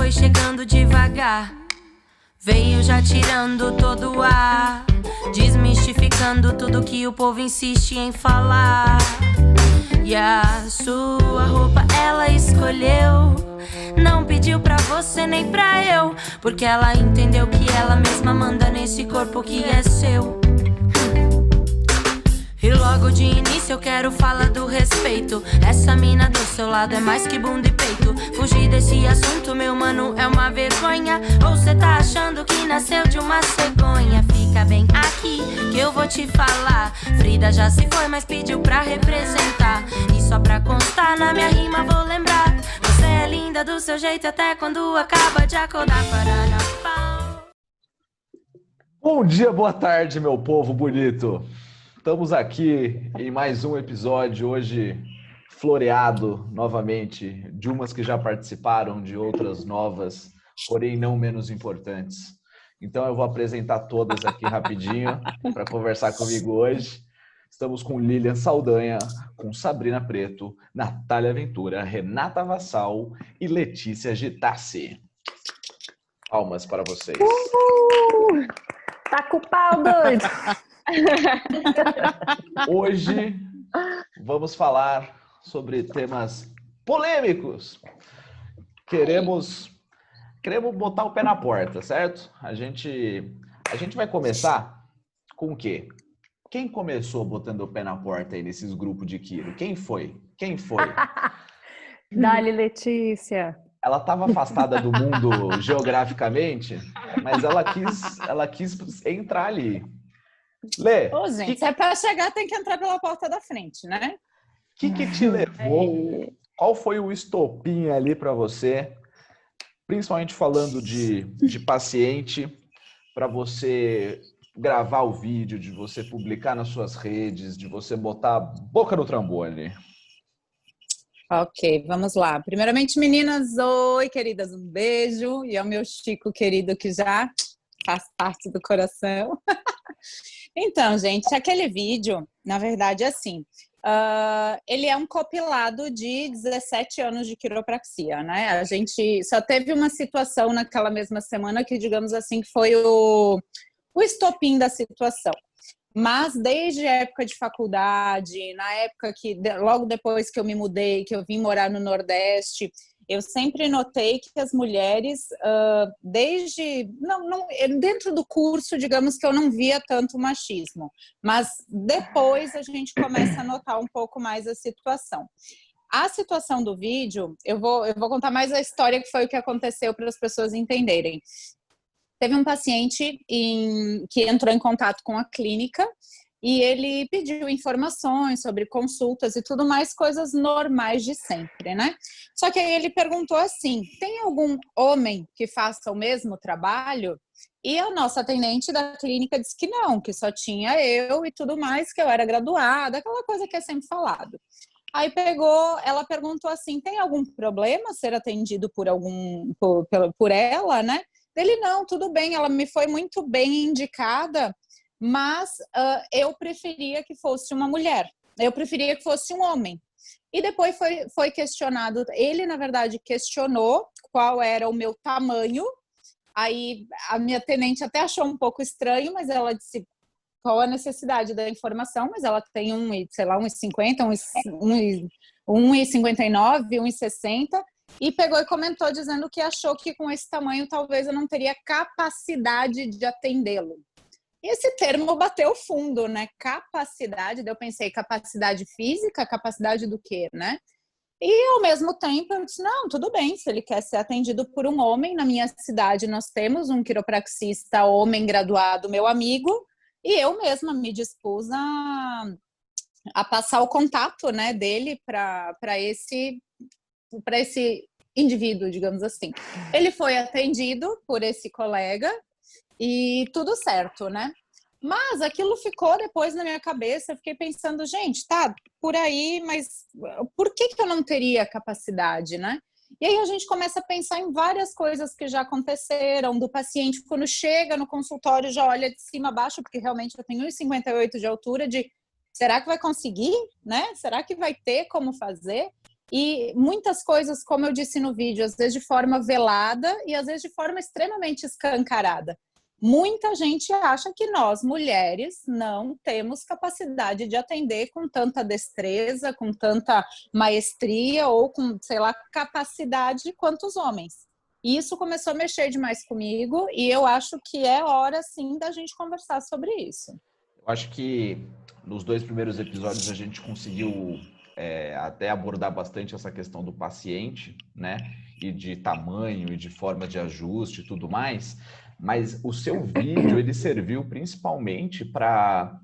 foi chegando devagar, veio já tirando todo o ar, desmistificando tudo que o povo insiste em falar. E a sua roupa ela escolheu, não pediu pra você nem pra eu, porque ela entendeu que ela mesma manda nesse corpo que é seu. E logo de início eu quero falar do respeito. Essa mina do seu lado é mais que bunda e peito. Fugir desse assunto, meu mano, é uma vergonha. Ou cê tá achando que nasceu de uma cegonha? Fica bem aqui que eu vou te falar. Frida já se foi, mas pediu pra representar. E só pra constar, na minha rima vou lembrar. Você é linda do seu jeito até quando acaba de acordar. Pararapau. Bom dia, boa tarde, meu povo bonito. Estamos aqui em mais um episódio, hoje floreado novamente, de umas que já participaram, de outras novas, porém não menos importantes. Então eu vou apresentar todas aqui rapidinho para conversar comigo hoje. Estamos com Lilian Saldanha, com Sabrina Preto, Natália Ventura, Renata Vassal e Letícia Gitassi. Palmas para vocês. Tá com o pau, doido! Hoje vamos falar sobre temas polêmicos. Queremos botar o pé na porta, certo? A gente vai começar com o quê? Quem começou botando o pé na porta aí nesses grupos de Quiro? Quem foi? Dá-lhe, Letícia. Ela estava afastada do mundo geograficamente, mas ela quis entrar ali. Lê, Ô, gente, se é para chegar, tem que entrar pela porta da frente, né? O que te levou? Qual foi o estopim ali para você? Principalmente falando de paciente, para você gravar o vídeo, de você publicar nas suas redes, de você botar a boca no trombone. Ok, vamos lá. Primeiramente, meninas, oi, queridas, um beijo. E ao meu Chico querido que já faz parte do coração. Então, gente, aquele vídeo, na verdade, é assim, ele é um compilado de 17 anos de quiropraxia, né? A gente só teve uma situação naquela mesma semana que, digamos assim, que foi o estopim da situação. Mas desde a época de faculdade, na época que, logo depois que eu me mudei, que eu vim morar no Nordeste, eu sempre notei que as mulheres, dentro do curso, digamos que eu não via tanto machismo, mas depois a gente começa a notar um pouco mais a situação. A situação do vídeo, eu vou contar mais a história que foi o que aconteceu para as pessoas entenderem. Teve um paciente que entrou em contato com a clínica e ele pediu informações sobre consultas e tudo mais, coisas normais de sempre, né? Só que aí ele perguntou assim, tem algum homem que faça o mesmo trabalho? E a nossa atendente da clínica disse que não, que só tinha eu e tudo mais, que eu era graduada, aquela coisa que é sempre falado. Aí ela perguntou assim, tem algum problema ser atendido por ela, né? Ele, não, tudo bem, ela me foi muito bem indicada, mas eu preferia que fosse uma mulher, eu preferia que fosse um homem. E depois foi questionado, ele na verdade questionou qual era o meu tamanho, aí a minha tenente até achou um pouco estranho, mas ela disse qual a necessidade da informação, mas ela tem 1,50, 1,59, 1,60, e pegou e comentou dizendo que achou que com esse tamanho talvez eu não teria capacidade de atendê-lo. E esse termo bateu fundo, né? Capacidade, daí eu pensei, capacidade física, capacidade do quê, né? E ao mesmo tempo eu disse, não, tudo bem, se ele quer ser atendido por um homem, na minha cidade nós temos um quiropraxista homem graduado, meu amigo, e eu mesma me dispus a passar o contato, né, dele para esse indivíduo, digamos assim. Ele foi atendido por esse colega e tudo certo, né? Mas aquilo ficou depois na minha cabeça, eu fiquei pensando, gente, tá por aí, mas por que eu não teria capacidade, né? E aí a gente começa a pensar em várias coisas que já aconteceram, do paciente quando chega no consultório já olha de cima a baixo, porque realmente eu tenho 1,58 de altura, será que vai conseguir, né? Será que vai ter como fazer? E muitas coisas, como eu disse no vídeo, às vezes de forma velada e às vezes de forma extremamente escancarada. Muita gente acha que nós, mulheres, não temos capacidade de atender com tanta destreza, com tanta maestria ou com, sei lá, capacidade quanto os homens. E isso começou a mexer demais comigo e eu acho que é hora, sim, da gente conversar sobre isso. Eu acho que nos 2 primeiros episódios a gente conseguiu até abordar bastante essa questão do paciente, né? E de tamanho e de forma de ajuste e tudo mais. Mas o seu vídeo, ele serviu principalmente para...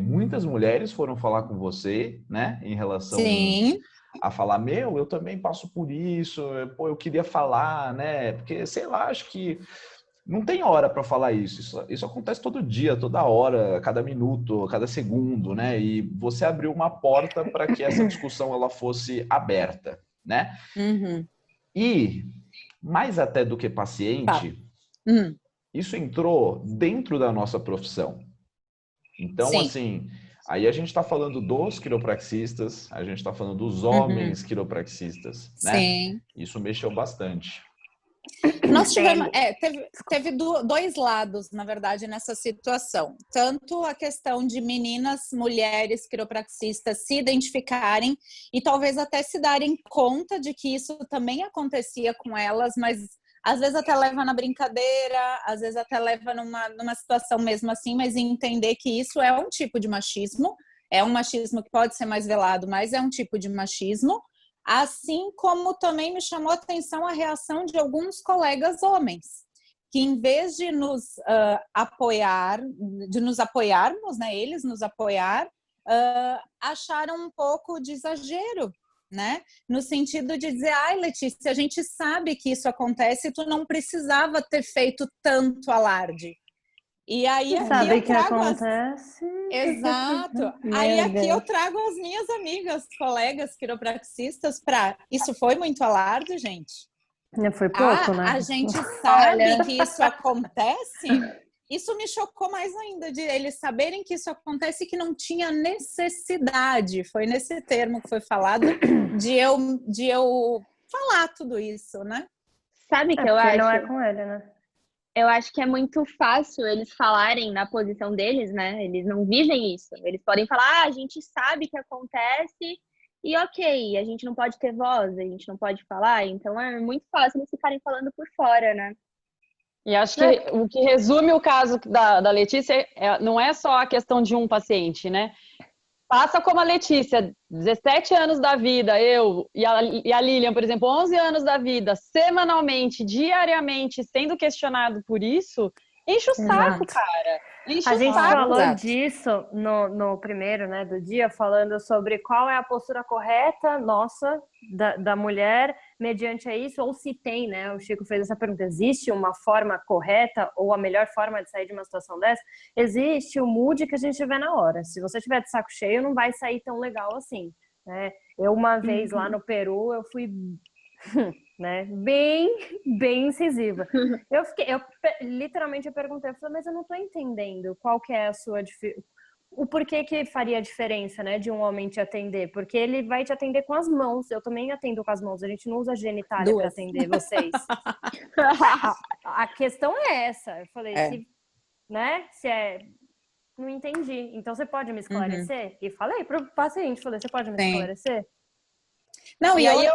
muitas mulheres foram falar com você, né? Em relação Sim. a falar, eu também passo por isso, eu queria falar, né? Porque, sei lá, acho que não tem hora para falar isso. Isso acontece todo dia, toda hora, a cada minuto, a cada segundo, né? E você abriu uma porta para que essa discussão ela fosse aberta, né? Uhum. E, mais até do que paciente, isso entrou dentro da nossa profissão. Então, Sim. assim, aí a gente está falando dos quiropraxistas, a gente está falando dos homens quiropraxistas, né? Sim. Isso mexeu bastante. Nós tivemos, teve 2 lados, na verdade, nessa situação. Tanto a questão de meninas, mulheres quiropraxistas se identificarem e talvez até se darem conta de que isso também acontecia com elas, mas às vezes até leva na brincadeira, às vezes até leva numa situação mesmo assim, mas entender que isso é um tipo de machismo, é um machismo que pode ser mais velado, mas é um tipo de machismo. Assim como também me chamou a atenção a reação de alguns colegas homens, que em vez de nos apoiar, de nos apoiarmos, né, eles nos apoiar, acharam um pouco de exagero, né? No sentido de dizer, Letícia, a gente sabe que isso acontece, tu não precisava ter feito tanto alarde. E aí aqui sabe eu que trago acontece? Exato. Aí aqui eu trago as minhas amigas, colegas quiropraxistas para... Isso foi muito alarde, gente? Foi pouco, né? A gente sabe que isso acontece? Isso me chocou mais ainda, de eles saberem que isso acontece e que não tinha necessidade. Foi nesse termo que foi falado de eu falar tudo isso, né? Sabe que eu porque acho? Não é com ele, né? Eu acho que é muito fácil eles falarem na posição deles, né? Eles não vivem isso. Eles podem falar, a gente sabe que acontece e ok, a gente não pode ter voz, a gente não pode falar. Então é muito fácil eles ficarem falando por fora, né? E acho que o que resume o caso da Letícia não é só a questão de um paciente, né? Passa como a Letícia, 17 anos da vida, eu e a Lilian, por exemplo, 11 anos da vida, semanalmente, diariamente, sendo questionado por isso, enche o saco, cara. A gente falou disso no primeiro, né, do dia, falando sobre qual é a postura correta nossa, da mulher, mediante a isso, ou se tem, né, o Chico fez essa pergunta, existe uma forma correta ou a melhor forma de sair de uma situação dessa? Existe o mood que a gente tiver na hora. Se você tiver de saco cheio, não vai sair tão legal assim, né? Eu, uma vez lá no Peru, eu fui... né? Bem incisiva. Eu literalmente perguntei, eu falei, mas eu não tô entendendo qual que é a sua o porquê que faria diferença, né, de um homem te atender, porque ele vai te atender com as mãos, eu também atendo com as mãos, a gente não usa genitália para atender vocês. a questão é essa, eu falei, não entendi, então você pode me esclarecer? E falei pro paciente, falei, você pode me esclarecer? Não, e aí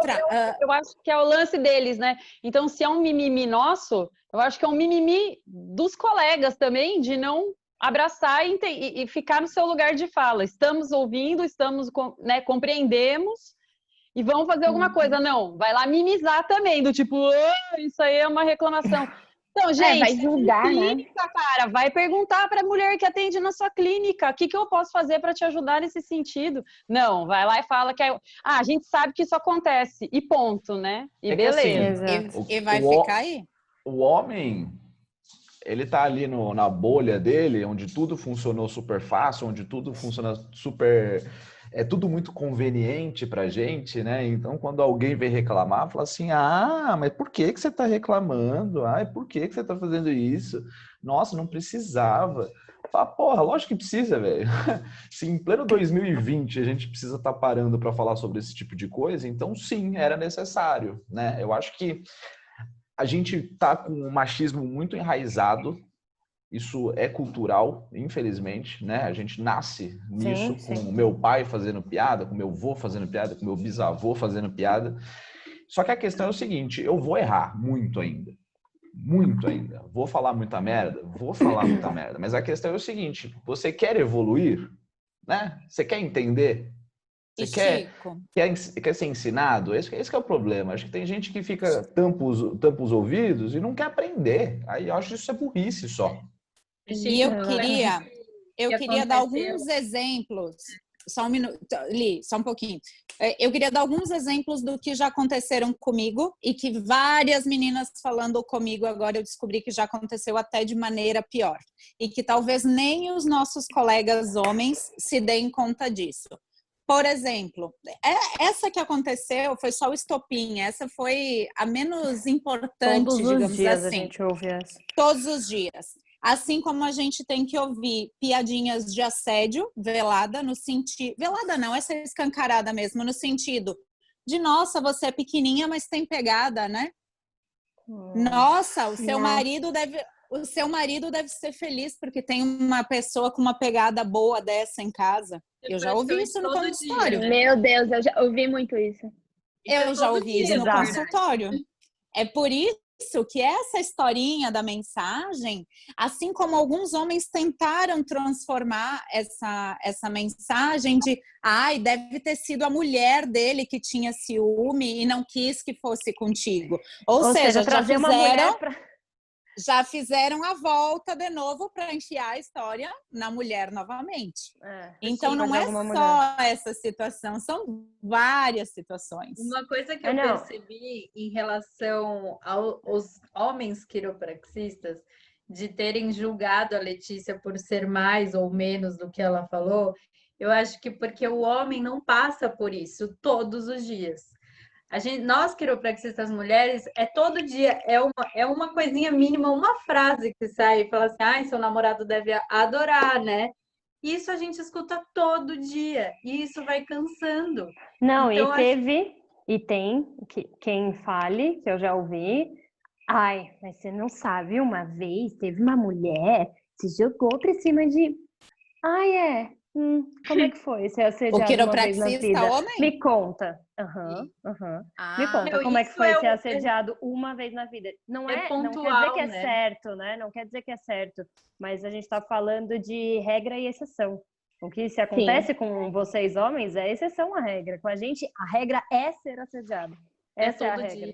eu acho que é o lance deles, né? Então, se é um mimimi nosso, eu acho que é um mimimi dos colegas também, de não abraçar e ficar no seu lugar de fala. Estamos ouvindo, né, compreendemos e vamos fazer alguma coisa. Não, vai lá mimizar também, do tipo, isso aí é uma reclamação. Então, gente, vai julgar, clínica, né? Cara, vai perguntar para a mulher que atende na sua clínica, o que eu posso fazer para te ajudar nesse sentido? Não, vai lá e fala que a gente sabe que isso acontece e ponto, né? E beleza. Assim, e vai ficar aí. O homem, ele tá ali na bolha dele, onde tudo funcionou super fácil, onde tudo funciona super... É tudo muito conveniente pra gente, né? Então, quando alguém vem reclamar, fala assim, mas por que você tá reclamando? Por que você tá fazendo isso? Nossa, não precisava. Fala, porra, lógico que precisa, velho. Se em pleno 2020 a gente precisa estar parando para falar sobre esse tipo de coisa, então sim, era necessário, né? Eu acho que a gente tá com um machismo muito enraizado. Isso é cultural, infelizmente, né? A gente nasce nisso, com o meu pai fazendo piada, com o meu avô fazendo piada, com o meu bisavô fazendo piada. Só que a questão é o seguinte, eu vou errar muito ainda. Muito ainda. Vou falar muita merda? Vou falar muita merda. Mas a questão é o seguinte, você quer evoluir, né? Você quer entender? Você quer ser ensinado? Esse que é o problema. Acho que tem gente que fica tampa os ouvidos e não quer aprender. Aí eu acho que isso é burrice só. E eu queria dar alguns exemplos. Só um minuto, Li, só um pouquinho. Eu queria dar alguns exemplos do que já aconteceram comigo e que várias meninas falando comigo agora eu descobri que já aconteceu até de maneira pior. E que talvez nem os nossos colegas homens se deem conta disso. Por exemplo, essa que aconteceu foi só o estopim, essa foi a menos importante, Todos digamos os dias assim. A gente ouve essa. Todos os dias. Assim como a gente tem que ouvir piadinhas de assédio velada, no sentido... Velada não, essa é escancarada mesmo, no sentido de, nossa, você é pequenininha, mas tem pegada, né? Nossa, o seu marido deve ser feliz porque tem uma pessoa com uma pegada boa dessa em casa. Eu já ouvi isso no consultório. Meu Deus, eu já ouvi muito isso. Eu já ouvi isso no consultório. É por isso que essa historinha da mensagem, assim como alguns homens tentaram transformar essa mensagem de deve ter sido a mulher dele que tinha ciúme e não quis que fosse contigo. Ou seja, trazer uma mulher pra... Já fizeram a volta de novo para enfiar a história na mulher novamente. Então não é só essa situação, são várias situações. Uma coisa que eu percebi em relação aos homens quiropraxistas, de terem julgado a Letícia por ser mais ou menos do que ela falou, eu acho que porque o homem não passa por isso todos os dias. Nós quiropraxistas mulheres, todo dia, é uma coisinha mínima, uma frase que sai e fala assim, seu namorado deve adorar, né? Isso a gente escuta todo dia, e isso vai cansando. Não, então, tem quem fale, que eu já ouvi, mas você não sabe, uma vez teve uma mulher, se jogou pra cima de... como é que foi ser assediado uma vez na vida? Homem? Me conta. Me conta como é que foi ser assediado uma vez na vida. Não quer dizer que é certo, né? Não quer dizer que é certo. Mas a gente está falando de regra e exceção. O que se acontece com vocês homens é exceção à regra. Com a gente, a regra é ser assediado. Essa é a regra.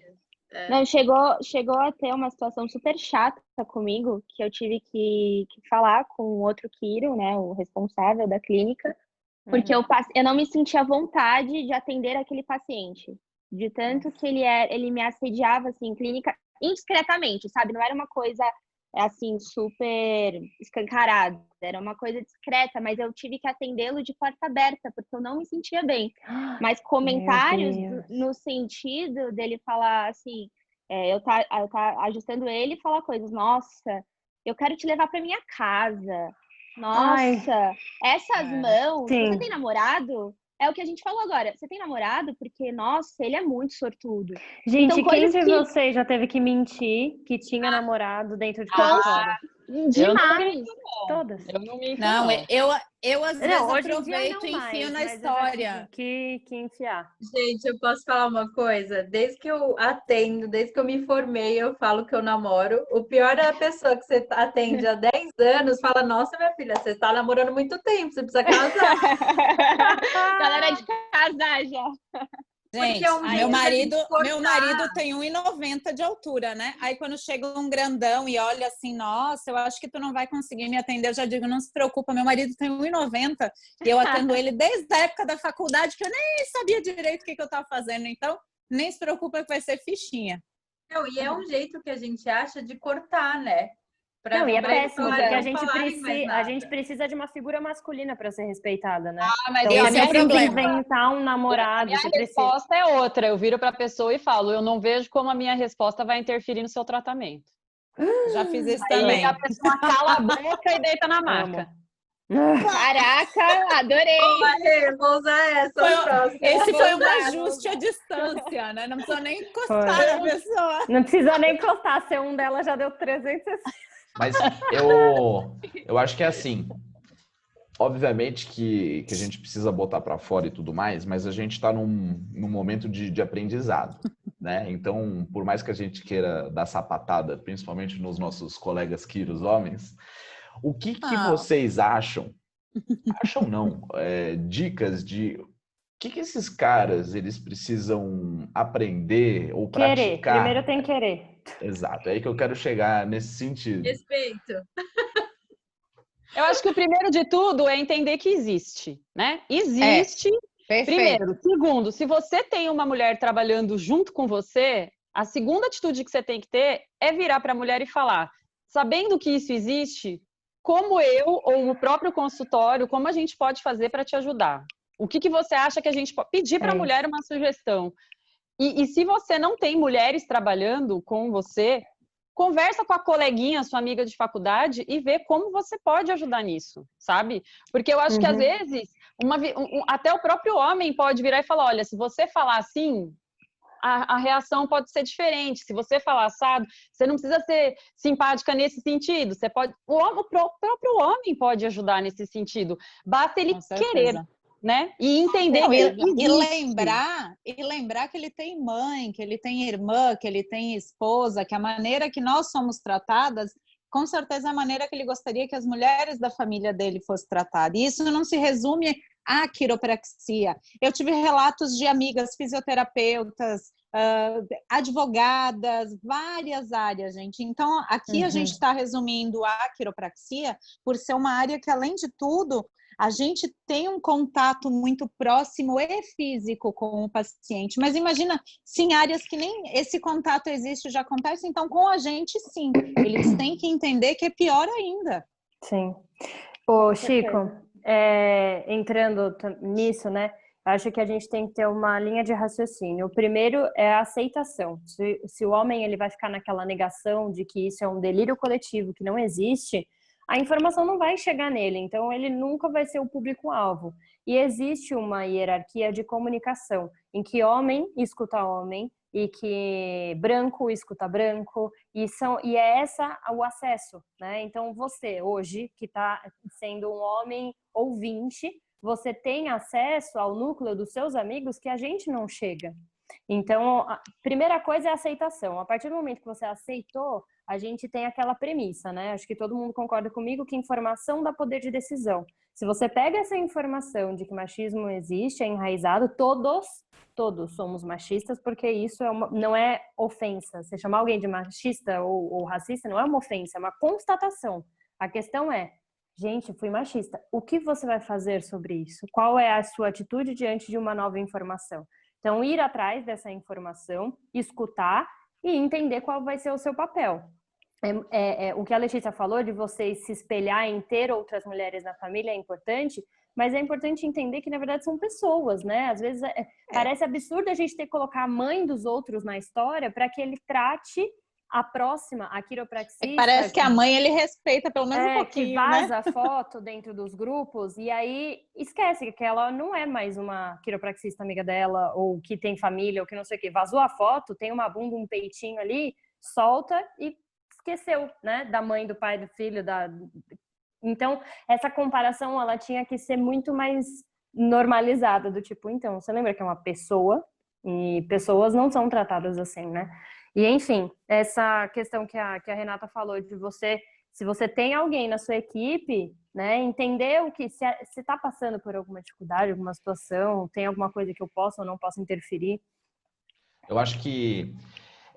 Não, chegou a ter uma situação super chata comigo, que eu tive que falar com o outro quiro, né, o responsável da clínica, porque eu não me sentia à vontade de atender aquele paciente, de tanto que ele me assediava, assim, em clínica, indiscretamente, sabe? Não era uma coisa, assim, super escancarada, era uma coisa discreta, mas eu tive que atendê-lo de porta aberta, porque eu não me sentia bem. Mas comentários no sentido dele falar assim, eu tá ajustando ele e falar coisas, nossa, eu quero te levar para minha casa, nossa, essas mãos, você tem namorado? É o que a gente falou agora, você tem namorado? Porque, nossa, ele é muito sortudo. Gente, então, quem de vocês já teve que mentir que tinha namorado dentro de consultório? Demais. Todas. Eu não me Não, eu às vezes aproveito e enfio na história. Que enfiar. Gente, eu posso falar uma coisa? Desde que eu atendo, desde que eu me formei, eu falo que eu namoro. O pior é a pessoa que você atende há 10 anos, fala, nossa, minha filha, você está namorando muito tempo, você precisa casar. Galera de casar já. Gente, meu marido tem 1,90 de altura, né? Aí quando chega um grandão e olha assim, nossa, eu acho que tu não vai conseguir me atender, eu já digo, não se preocupa, meu marido tem 1,90 e eu atendo ele desde a época da faculdade, que eu nem sabia direito o que eu estava fazendo, então nem se preocupa que vai ser fichinha. Não, e é um jeito que a gente acha de cortar, né? E é péssimo, porque a gente precisa de uma figura masculina para ser respeitada, né? Mas então, esse é o problema. Inventar um namorado. A minha resposta é outra. Eu viro para a pessoa e falo, eu não vejo como a minha resposta vai interferir no seu tratamento. Já fiz isso Aí também. a pessoa cala a boca e deita na maca. Caraca, adorei! Aê, vou usar essa próxima. Esse Vou foi um usar, ajuste à distância, né? Não precisa nem Foi. encostar na pessoa. Não precisa nem encostar, ser um dela já deu 360. Mas eu acho que é assim. Obviamente que a gente precisa botar para fora e tudo mais, mas a gente está num momento de aprendizado, né? Então, por mais que a gente queira dar sapatada, principalmente nos nossos colegas quiros homens, o que vocês acham? Acham não? Dicas de o que esses caras eles precisam aprender ou praticar? Primeiro tem que querer. Exato, é aí que eu quero chegar nesse sentido. Respeito. Eu acho que o primeiro de tudo é entender que existe, né? Existe, Perfeito. primeiro. Segundo, se você tem uma mulher trabalhando junto com você, a segunda atitude que você tem que ter é virar para a mulher e falar, sabendo que isso existe, como eu ou o próprio consultório, como a gente pode fazer para te ajudar? O que você acha que a gente pode pedir para a mulher uma sugestão? E se você não tem mulheres trabalhando com você, conversa com a coleguinha, sua amiga de faculdade e vê como você pode ajudar nisso, sabe? Porque eu acho que às vezes até o próprio homem pode virar e falar, olha, se você falar assim, a reação pode ser diferente. Se você falar assado, você não precisa ser simpática nesse sentido. Você pode, o próprio homem pode ajudar nesse sentido. Basta ele querer, né? E entender e lembrar que ele tem mãe, que ele tem irmã, que ele tem esposa, que a maneira que nós somos tratadas, com certeza é a maneira que ele gostaria que as mulheres da família dele fossem tratadas. E isso não se resume à quiropraxia. Eu tive relatos de amigas fisioterapeutas, advogadas, várias áreas, gente. Então, aqui a gente está resumindo a quiropraxia por ser uma área que, além de tudo, a gente tem um contato muito próximo e físico com o paciente. Mas imagina, se em áreas que nem esse contato existe, já acontece, então com a gente, sim. Eles têm que entender que é pior ainda. Sim. Ô, Chico, entrando nisso, né? Acho que a gente tem que ter uma linha de raciocínio. O primeiro é a aceitação. Se o homem ele vai ficar naquela negação de que isso é um delírio coletivo, que não existe, a informação não vai chegar nele, então ele nunca vai ser o público-alvo. E existe uma hierarquia de comunicação, em que homem escuta homem, e que branco escuta branco, e é essa o acesso, né? Então você, hoje, que está sendo um homem ouvinte, você tem acesso ao núcleo dos seus amigos que a gente não chega. Então, a primeira coisa é a aceitação. A partir do momento que você aceitou, a gente tem aquela premissa, né? Acho que todo mundo concorda comigo que informação dá poder de decisão. Se você pega essa informação de que machismo existe, é enraizado, todos somos machistas, porque isso não é ofensa. Você chamar alguém de machista ou racista não é uma ofensa, é uma constatação. A questão é, gente, fui machista. O que você vai fazer sobre isso? Qual é a sua atitude diante de uma nova informação? Então, ir atrás dessa informação, escutar e entender qual vai ser o seu papel. O que a Letícia falou de vocês se espelhar em ter outras mulheres na família é importante, mas é importante entender que, na verdade, são pessoas, né? Às vezes parece absurdo a gente ter que colocar a mãe dos outros na história para que ele trate a próxima, a quiropraxista... Parece que a mãe ele respeita pelo menos um pouquinho, que vaza né? foto dentro dos grupos e aí esquece que ela não é mais uma quiropraxista amiga dela ou que tem família ou que não sei o quê. Vazou a foto, tem uma bunda, um peitinho ali, solta e esqueceu, né? Da mãe, do pai, do filho, Então, essa comparação, ela tinha que ser muito mais normalizada, do tipo, então, você lembra que é uma pessoa e pessoas não são tratadas assim, né? E, enfim, essa questão que a Renata falou de você, se você tem alguém na sua equipe, né, entender o que, se está passando por alguma dificuldade, alguma situação, tem alguma coisa que eu posso ou não posso interferir. Eu acho que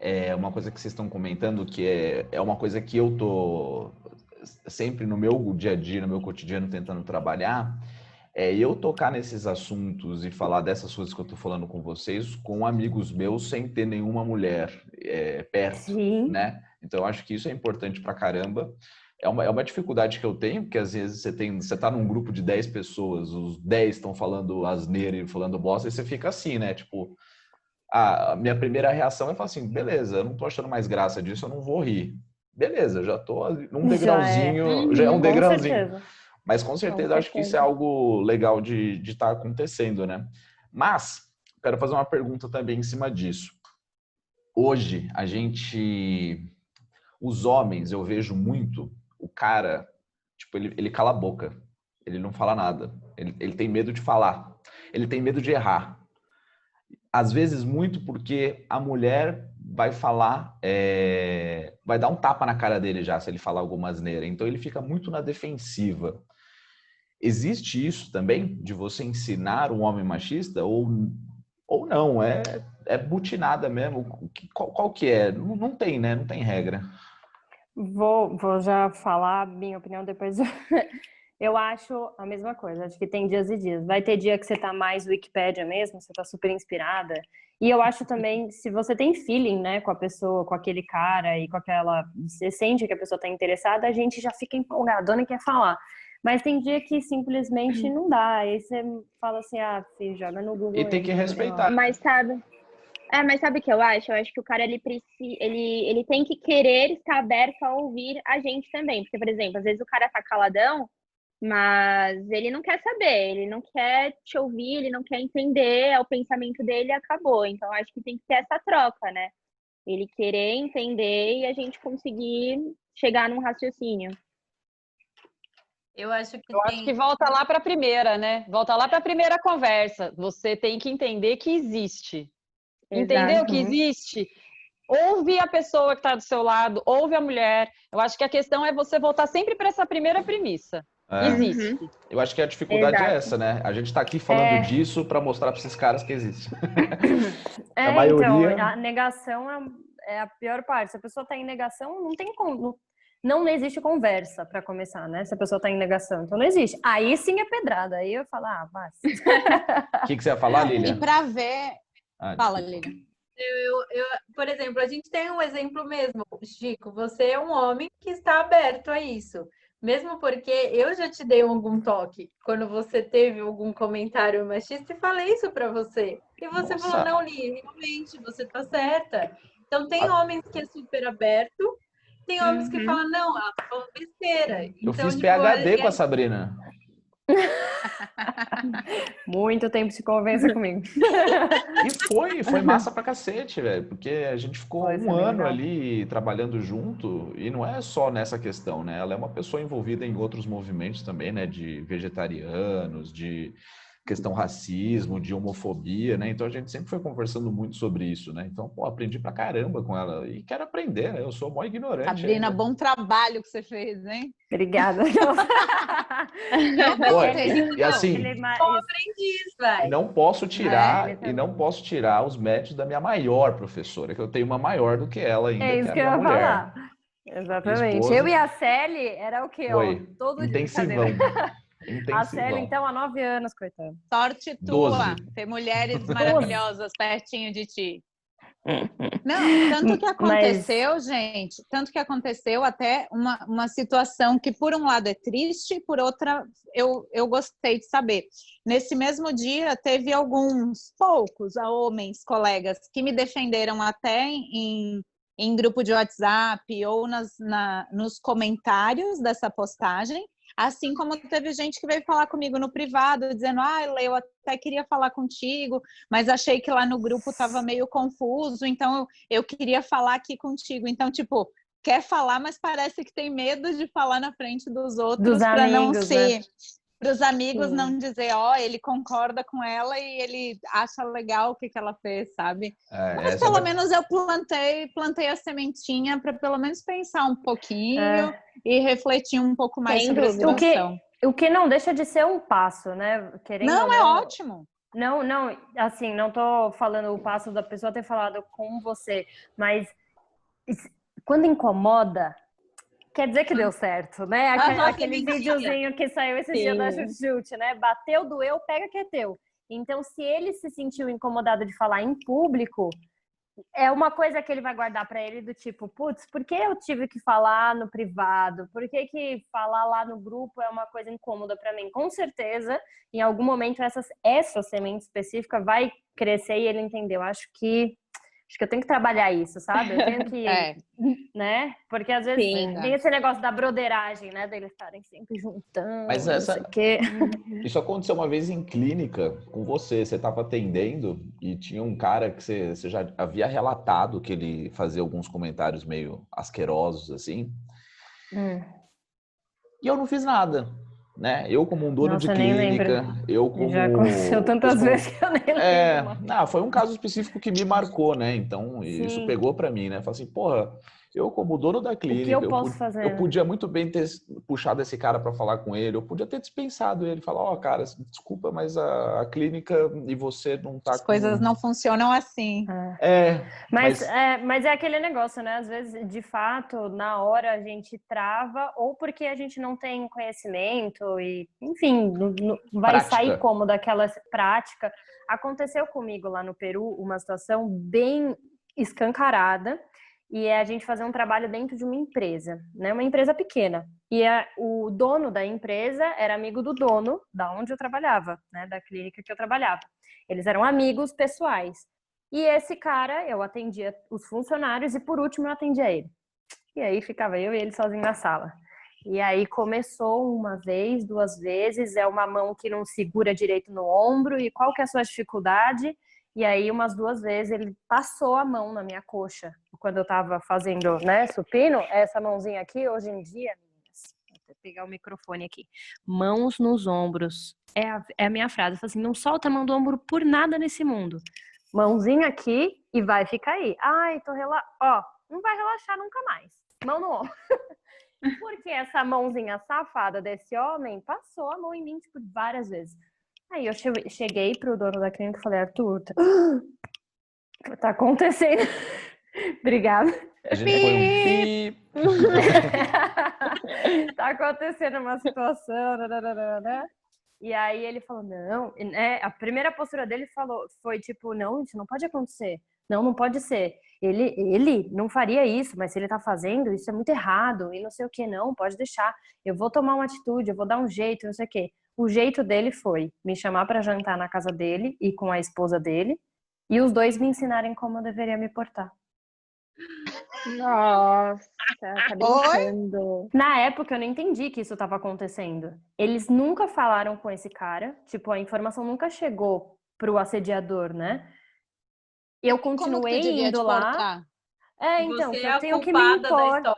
é uma coisa que vocês estão comentando, que é uma coisa que eu tô sempre no meu dia a dia, no meu cotidiano, tentando trabalhar, eu tocar nesses assuntos e falar dessas coisas que eu tô falando com vocês, com amigos meus, sem ter nenhuma mulher perto, Sim. né? Então, eu acho que isso é importante pra caramba. É uma dificuldade que eu tenho, porque às vezes você tá num grupo de 10 pessoas, os 10 estão falando asneira e falando bosta, e você fica assim, né? Tipo, a minha primeira reação é falar assim, beleza, eu não tô achando mais graça disso, eu não vou rir. beleza, já tô num Já é. degrauzinho, já é um Com degrauzinho. certeza. Mas com certeza acho que isso é algo legal de estar acontecendo, né? Mas, quero fazer uma pergunta também em cima disso. Hoje, os homens, eu vejo muito o cara, tipo, ele cala a boca, ele não fala nada, ele tem medo de falar, ele tem medo de errar. Às vezes muito porque a mulher vai falar, vai dar um tapa na cara dele já, se ele falar alguma asneira. Então ele fica muito na defensiva. Existe isso também, de você ensinar um homem machista ou não? É butinada mesmo? Qual que é? Não tem, né? Não tem regra. Vou já falar minha opinião depois. Eu acho a mesma coisa, acho que tem dias e dias. Vai ter dia que você tá mais Wikipédia mesmo, você tá super inspirada. E eu acho também, se você tem feeling, né, com a pessoa, com aquele cara e com aquela... Você sente que a pessoa tá interessada, a gente já fica empolgadona e quer falar. Mas tem dia que simplesmente não dá. Aí você fala assim, filho, joga no Google. E tem que respeitar. Mas sabe o que eu acho? Eu acho que o cara, ele tem que querer estar aberto a ouvir a gente também. Porque, por exemplo, às vezes o cara tá caladão, mas ele não quer saber, ele não quer te ouvir, ele não quer entender, o pensamento dele acabou. Então, acho que tem que ter essa troca, né? Ele querer entender e a gente conseguir chegar num raciocínio. Eu acho que volta lá para a primeira, né? Volta lá para a primeira conversa. Você tem que entender que existe. Entendeu que existe? Ouve a pessoa que está do seu lado, ouve a mulher. Eu acho que a questão é você voltar sempre para essa primeira premissa. Existe. Eu acho que a dificuldade é essa, né? A gente está aqui falando disso para mostrar para esses caras que existe. A maioria... Então, a negação é a pior parte. Se a pessoa está em negação, não tem como... Não existe conversa para começar, né? Se a pessoa está em negação. Então não existe. Aí sim é pedrada. Aí eu falo, mas... O que você ia falar, Lilian? E para ver... Fala, Lilian. Por exemplo, a gente tem um exemplo mesmo, Chico. Você é um homem que está aberto a isso. Mesmo porque eu já te dei algum toque quando você teve algum comentário machista e falei isso para você. E você falou, não, Lilian, realmente, você tá certa. Então tem homens que é super aberto. Tem homens que falam, não, ela tá falando besteira. Eu fiz PhD com a Sabrina. Muito tempo se convença comigo. E foi massa pra cacete, velho. Porque a gente ficou um ano ali trabalhando junto. E não é só nessa questão, né? Ela é uma pessoa envolvida em outros movimentos também, né? De vegetarianos, de questão racismo, de homofobia, né? Então a gente sempre foi conversando muito sobre isso, né? Então, aprendi pra caramba com ela e quero aprender, né? Eu sou mó ignorante. Sabrina, bom trabalho que você fez, hein? Obrigada. E assim, aprendiz, vai. não posso tirar os méritos da minha maior professora, que eu tenho uma maior do que ela ainda, é isso que é a minha mulher. Falar. Exatamente. Eu e a Célie era o quê? Foi. Todo intensivão. A Célia, então, há 9 anos, coitada. Sorte tua, 12. ter mulheres maravilhosas pertinho de ti. Não, tanto que aconteceu, gente, tanto que aconteceu até uma situação que, por um lado, é triste, por outra, eu gostei de saber. Nesse mesmo dia, teve poucos homens, colegas, que me defenderam até em grupo de WhatsApp ou nos comentários dessa postagem. Assim como teve gente que veio falar comigo no privado, dizendo, Lê, eu até queria falar contigo, mas achei que lá no grupo estava meio confuso, então eu queria falar aqui contigo. Então, tipo, quer falar, mas parece que tem medo de falar na frente dos outros para não se... Para os amigos não dizer, ele concorda com ela e ele acha legal o que ela fez, sabe? Mas pelo menos eu plantei a sementinha para pelo menos pensar um pouquinho e refletir um pouco mais sobre a situação. O que não deixa de ser um passo, né? Não, é ótimo. Não, assim, não tô falando o passo da pessoa ter falado com você, mas quando incomoda, quer dizer que deu certo, né? Aquele videozinho que saiu esse dia da Jujute, né? Bateu, doeu, pega que é teu. Então, se ele se sentiu incomodado de falar em público, é uma coisa que ele vai guardar para ele do tipo, putz, por que eu tive que falar no privado? Por que falar lá no grupo é uma coisa incômoda para mim? Com certeza, em algum momento, essa semente específica vai crescer e ele entendeu. Acho que Acho que eu tenho que trabalhar isso, sabe? Eu tenho que, né? Porque às vezes tem esse negócio da broderagem, né? Deles estarem sempre juntando, Mas não sei o quê. Isso aconteceu uma vez em clínica com você. Você estava atendendo e tinha um cara que você já havia relatado que ele fazia alguns comentários meio asquerosos, assim. E eu não fiz nada, né? Eu como um dono de clínica, eu como... Já aconteceu tantas vezes que eu nem lembro. Foi um caso específico que me marcou, né? Então, isso pegou para mim, né? Falei assim, porra, eu como dono da clínica, o que eu posso fazer? Eu podia muito bem ter puxado esse cara para falar com ele, eu podia ter dispensado ele, falar, cara, desculpa, mas a clínica e você não tá... As coisas não funcionam assim. Mas é aquele negócio, né? Às vezes, de fato, na hora a gente trava, ou porque a gente não tem conhecimento e, enfim, não vai sair como daquela prática. Aconteceu comigo lá no Peru uma situação bem escancarada, e é a gente fazer um trabalho dentro de uma empresa, né? Uma empresa pequena. E o dono da empresa era amigo do dono da onde eu trabalhava, né? Da clínica que eu trabalhava. Eles eram amigos pessoais. E esse cara, eu atendia os funcionários e por último eu atendia ele. E aí ficava eu e ele sozinho na sala. E aí começou uma vez, 2 vezes, é uma mão que não segura direito no ombro, e qual que é a sua dificuldade? E aí umas 2 vezes ele passou a mão na minha coxa, quando eu tava fazendo, né, supino, essa mãozinha aqui, hoje em dia, meninas, vou até pegar o microfone aqui, mãos nos ombros, é a minha frase, eu falo assim, não solta a mão do ombro por nada nesse mundo. Mãozinha aqui e vai ficar aí. Ai, não vai relaxar nunca mais. Mão no ombro. Porque essa mãozinha safada desse homem passou a mão em mim, tipo, várias vezes. Aí eu cheguei pro dono da clínica e falei, Arthur, tá acontecendo. Obrigada. A gente foi um pi. Tá acontecendo uma situação, né? E aí ele falou, não, né? A primeira postura dele foi tipo, não, isso não pode acontecer. Não pode ser. Ele não faria isso, mas se ele tá fazendo, isso é muito errado, e não sei o que, não, pode deixar. Eu vou tomar uma atitude, eu vou dar um jeito, não sei o que. O jeito dele foi me chamar para jantar na casa dele e com a esposa dele, e os dois me ensinarem como eu deveria me portar. Nossa, tá brincando. Na época eu não entendi que isso estava acontecendo. Eles nunca falaram com esse cara, tipo, a informação nunca chegou pro assediador, né? Eu continuei indo lá. Então, você eu tenho que me importar.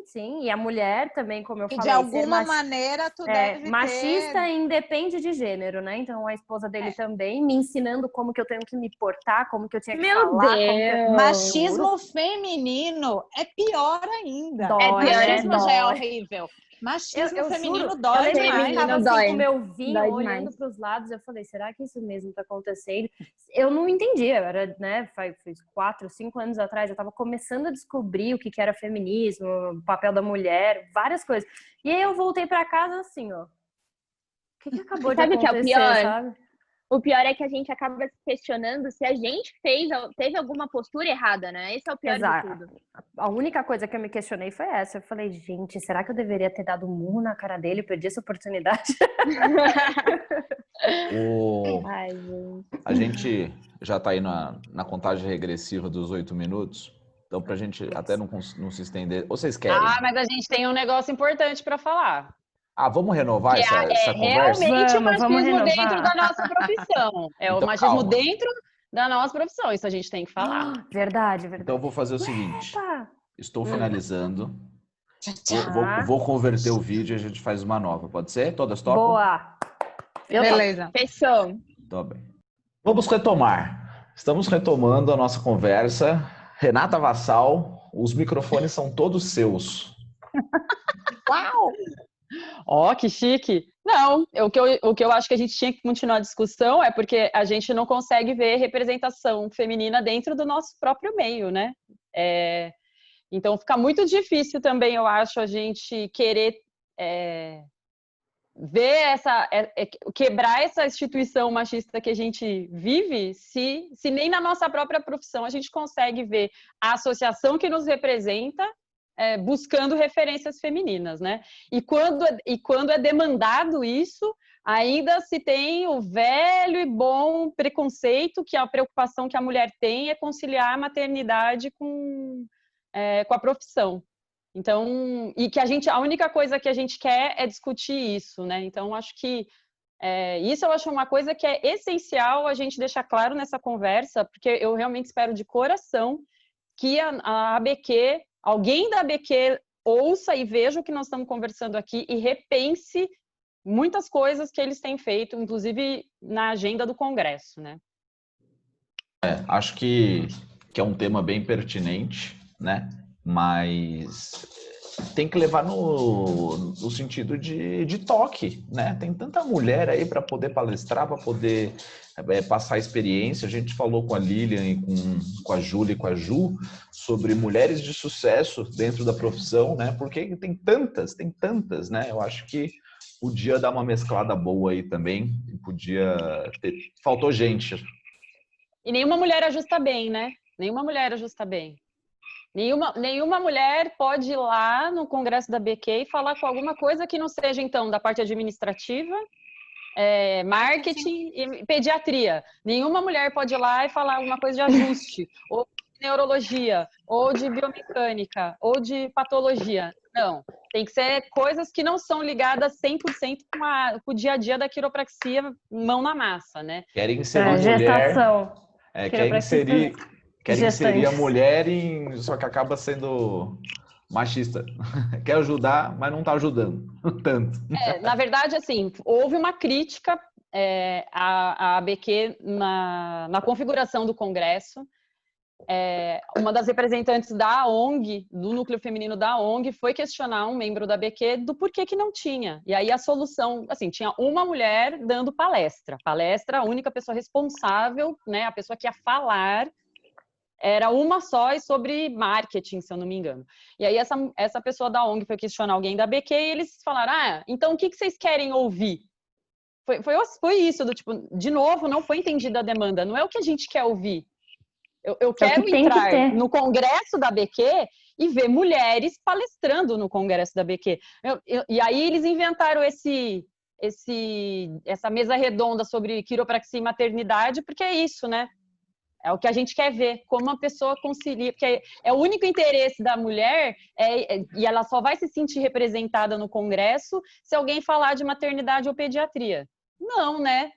Sim. E a mulher também, como eu falei. De alguma maneira, tu deve machista ter... independe de gênero, né? Então, a esposa dele também me ensinando como que eu tenho que me portar, como que eu tinha que falar. Machismo feminino é pior ainda. Machismo já é horrível. Machismo feminino dói demais. Eu tava com meu vinho, olhando para os lados, eu falei, será que isso mesmo tá acontecendo? Eu não entendi, era, né, faz 4, 5 anos atrás, eu tava começando a descobrir o que era feminismo, o papel da mulher, várias coisas. E aí eu voltei para casa assim, ó, o que acabou de acontecer, que é o pior? sabe? O pior é que a gente acaba se questionando se a gente teve alguma postura errada, né? Esse é o pior de tudo. A única coisa que eu me questionei foi essa. Eu falei, gente, será que eu deveria ter dado um murro na cara dele e perdi essa oportunidade? Ai, gente. A gente já tá aí na contagem regressiva dos 8 minutos. Então, pra gente até não se estender... Ou vocês querem? Mas a gente tem um negócio importante para falar. Vamos renovar essa conversa? Realmente o machismo dentro da nossa profissão. Então, o machismo dentro da nossa profissão. Isso a gente tem que falar. Verdade. Então eu vou fazer o seguinte. Estou finalizando. Vou converter o vídeo e a gente faz uma nova. Pode ser? Todas topam? Boa! Beleza. Fechou. Tá bem. Vamos retomar. Estamos retomando a nossa conversa. Renata Vassal, os microfones são todos seus. Uau! Que chique! Não, o que eu acho que a gente tinha que continuar a discussão é porque a gente não consegue ver representação feminina dentro do nosso próprio meio, né? Então fica muito difícil também, eu acho, a gente querer ver quebrar essa instituição machista que a gente vive, se nem na nossa própria profissão a gente consegue ver a associação que nos representa buscando referências femininas, né? E quando é demandado isso, ainda se tem o velho e bom preconceito que a preocupação que a mulher tem é conciliar a maternidade com a profissão. Então, e que a única coisa que a gente quer é discutir isso, né? Então, acho que isso eu acho uma coisa que é essencial a gente deixar claro nessa conversa, porque eu realmente espero de coração que a ABQ, alguém da ABQ ouça e veja o que nós estamos conversando aqui e repense muitas coisas que eles têm feito, inclusive na agenda do Congresso, né? Acho que é um tema bem pertinente, né? Mas tem que levar no sentido de toque, né? Tem tanta mulher aí para poder palestrar, para poder passar experiência. A gente falou com a Lilian e com a Júlia e com a Ju sobre mulheres de sucesso dentro da profissão, né? Porque tem tantas, né? Eu acho que podia dar uma mesclada boa aí também. Podia ter... Faltou gente. E nenhuma mulher ajusta bem, né? Nenhuma mulher ajusta bem. Nenhuma mulher pode ir lá no Congresso da ABQ e falar com alguma coisa que não seja, então, da parte administrativa, marketing e pediatria. Nenhuma mulher pode ir lá e falar alguma coisa de ajuste, ou de neurologia, ou de biomecânica, ou de patologia. Não, tem que ser coisas que não são ligadas 100% com o dia a dia da quiropraxia, mão na massa, né? Querem inserir mulher... Querem inserir a mulher, só que acaba sendo machista. Quer ajudar, mas não está ajudando tanto. Na verdade, assim, houve uma crítica à ABQ na configuração do Congresso. Uma das representantes da ONG, do núcleo feminino da ONG, foi questionar um membro da ABQ do porquê que não tinha. E aí a solução, assim, tinha uma mulher dando palestra. Palestra, a única pessoa responsável, né, a pessoa que ia falar... Era uma só e sobre marketing, se eu não me engano. E aí essa pessoa da ONG foi questionar alguém da ABQ e eles falaram, então o que vocês querem ouvir? Foi isso, do tipo, de novo, não foi entendida a demanda, não é o que a gente quer ouvir. Eu quero entrar no Congresso da ABQ e ver mulheres palestrando no Congresso da ABQ. E aí eles inventaram essa mesa redonda sobre quiropraxia e maternidade, porque é isso, né? É o que a gente quer ver, como uma pessoa concilia, porque é o único interesse da mulher e ela só vai se sentir representada no Congresso se alguém falar de maternidade ou pediatria. Não, né?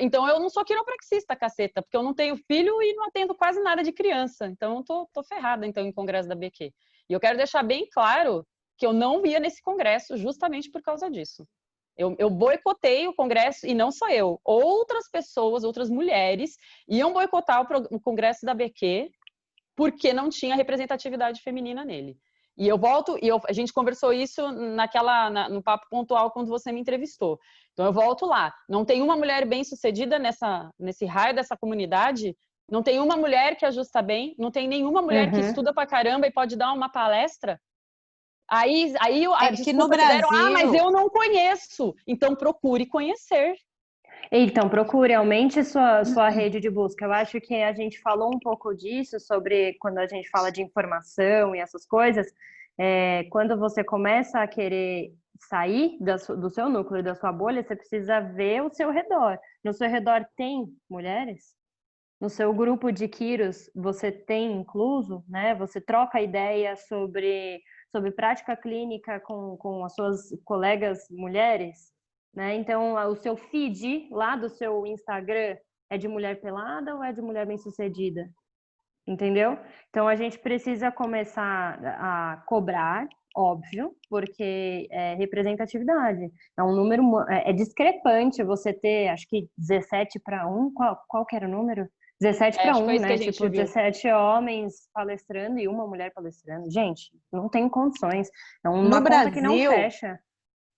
Então eu não sou quiropraxista, caceta, porque eu não tenho filho e não atendo quase nada de criança. Então eu tô ferrada então, em Congresso da ABQ. E eu quero deixar bem claro que eu não ia nesse Congresso justamente por causa disso. Eu boicotei o Congresso, e não só eu, outras pessoas, outras mulheres, iam boicotar o Congresso da ABQ porque não tinha representatividade feminina nele. E a gente conversou isso no papo pontual quando você me entrevistou. Então eu volto lá. Não tem uma mulher bem-sucedida nesse raio dessa comunidade, não tem uma mulher que ajusta bem, não tem nenhuma mulher que estuda pra caramba e pode dar uma palestra. Aí que no Brasil... mas eu não conheço. Então, procure conhecer. Então, procure, aumente sua rede de busca. Eu acho que a gente falou um pouco disso sobre quando a gente fala de informação e essas coisas. Quando você começa a querer sair do seu núcleo, da sua bolha, você precisa ver o seu redor. No seu redor tem mulheres? No seu grupo de quiros, você tem incluso, né? Você troca ideia sobre prática clínica com as suas colegas mulheres, né? Então, o seu feed lá do seu Instagram é de mulher pelada ou é de mulher bem-sucedida? Entendeu? Então, a gente precisa começar a cobrar, óbvio, porque é representatividade. É um número... É discrepante você ter, acho que 17-1, qual que era o número? 17-1, né? Tipo, 17 homens palestrando e uma mulher palestrando. Gente, não tem condições. É uma conta Brasil, que não fecha.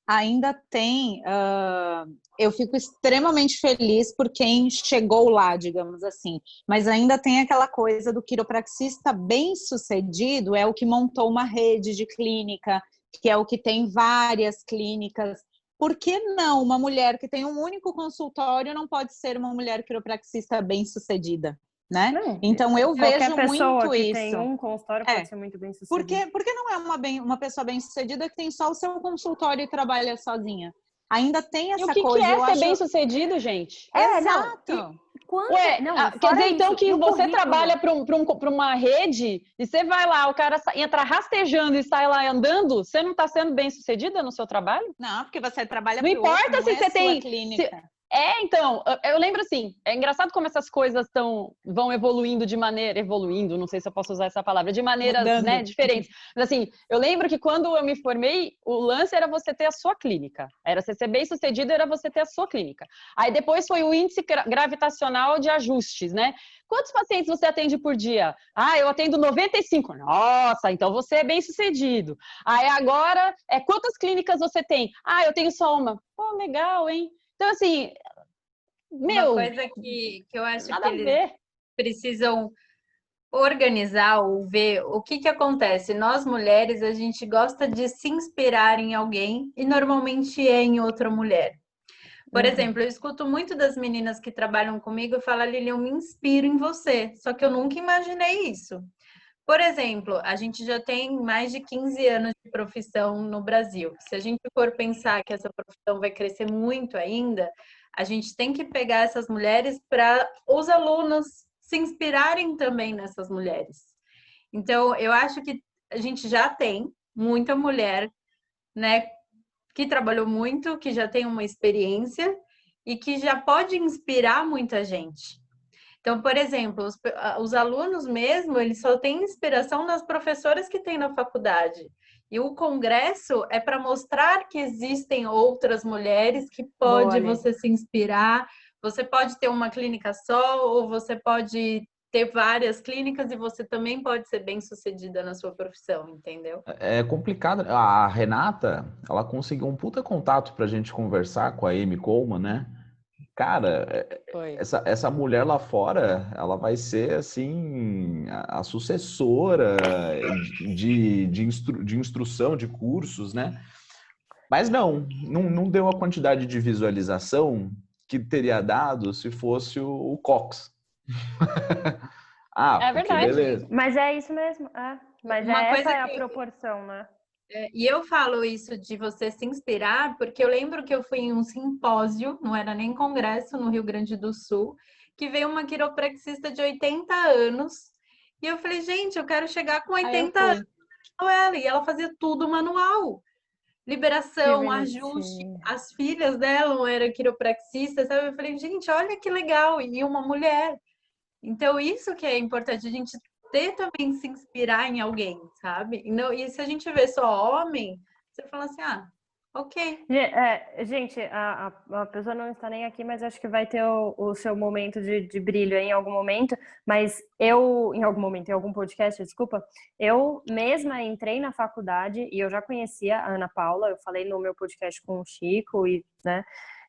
Ainda tem... eu fico extremamente feliz por quem chegou lá, digamos assim. Mas ainda tem aquela coisa do quiropraxista bem-sucedido, é o que montou uma rede de clínica, que é o que tem várias clínicas. Por que não uma mulher que tem um único consultório não pode ser uma mulher quiropraxista bem-sucedida, né? Não, então eu vejo muito que isso. Tem um consultório pode ser muito bem-sucedida. Por que não é uma pessoa bem-sucedida que tem só o seu consultório e trabalha sozinha? ainda tem E essa o que coisa. é eu ser acho... bem-sucedido, gente? Exato. Ué, Não, quer dizer, fora então, isso, que e o você currículo? trabalha para uma rede e você vai lá, o cara entra rastejando e sai lá andando, você não está sendo bem sucedida no seu trabalho? Não, porque você trabalha Não para o outro, importa não se é você sua tem. clínica. Então, eu lembro assim, é engraçado como essas coisas vão evoluindo evoluindo, não sei se eu posso usar essa palavra, de maneiras, Mudando. né, diferentes. Mas assim, eu lembro que quando eu me formei, o lance era você ter a sua clínica. Era você ser bem sucedido, era você ter a sua clínica. Aí depois foi o índice gravitacional de ajustes, né? Quantos pacientes você atende por dia? Ah, eu atendo 95. Nossa, então você é bem sucedido. Aí agora, quantas clínicas você tem? Ah, eu tenho só uma. Pô, legal, hein? Então, assim, Uma coisa que eu acho nada que a eles ver. precisam organizar ou ver o que acontece. Nós mulheres, a gente gosta de se inspirar em alguém e normalmente é em outra mulher. Por exemplo, eu escuto muito das meninas que trabalham comigo e falam, Lili, eu me inspiro em você, só que eu nunca imaginei isso. Por exemplo, a gente já tem mais de 15 anos de profissão no Brasil. Se a gente for pensar que essa profissão vai crescer muito ainda, a gente tem que pegar essas mulheres para os alunos se inspirarem também nessas mulheres. Então, eu acho que a gente já tem muita mulher, né, que trabalhou muito, que já tem uma experiência e que já pode inspirar muita gente. Então, por exemplo, os alunos mesmo, eles só têm inspiração nas professoras que tem na faculdade. E o congresso é para mostrar que existem outras mulheres que pode você se inspirar. Você pode ter uma clínica só, ou você pode ter várias clínicas e você também pode ser bem-sucedida na sua profissão, entendeu? É complicado. A Renata, ela conseguiu um puta contato pra gente conversar com a Amy Coleman, né? Cara, essa mulher lá fora, ela vai ser, assim, a sucessora de instrução, de cursos, né? Mas não deu a quantidade de visualização que teria dado se fosse o Cox. É porque verdade. beleza. Mas é isso mesmo. Mas Uma essa coisa é a que proporção, né? E eu falo isso de você se inspirar, porque eu lembro que eu fui em um simpósio, não era nem congresso, no Rio Grande do Sul, que veio uma quiropraxista de 80 anos, e eu falei, gente, eu quero chegar com 80 anos com ela, e ela fazia tudo manual. Liberação, ajuste, as filhas dela eram quiropraxistas, sabe? Eu falei, gente, olha que legal, e uma mulher. Então, isso que é importante, a gente ter também se inspirar em alguém, sabe? E se a gente vê só homem, você fala assim, ok. Gente, a pessoa não está nem aqui, mas acho que vai ter o seu momento de brilho aí em algum momento. Mas em algum momento, em algum podcast, desculpa, eu mesma entrei na faculdade e eu já conhecia a Ana Paula, eu falei no meu podcast com o Chico, e, né?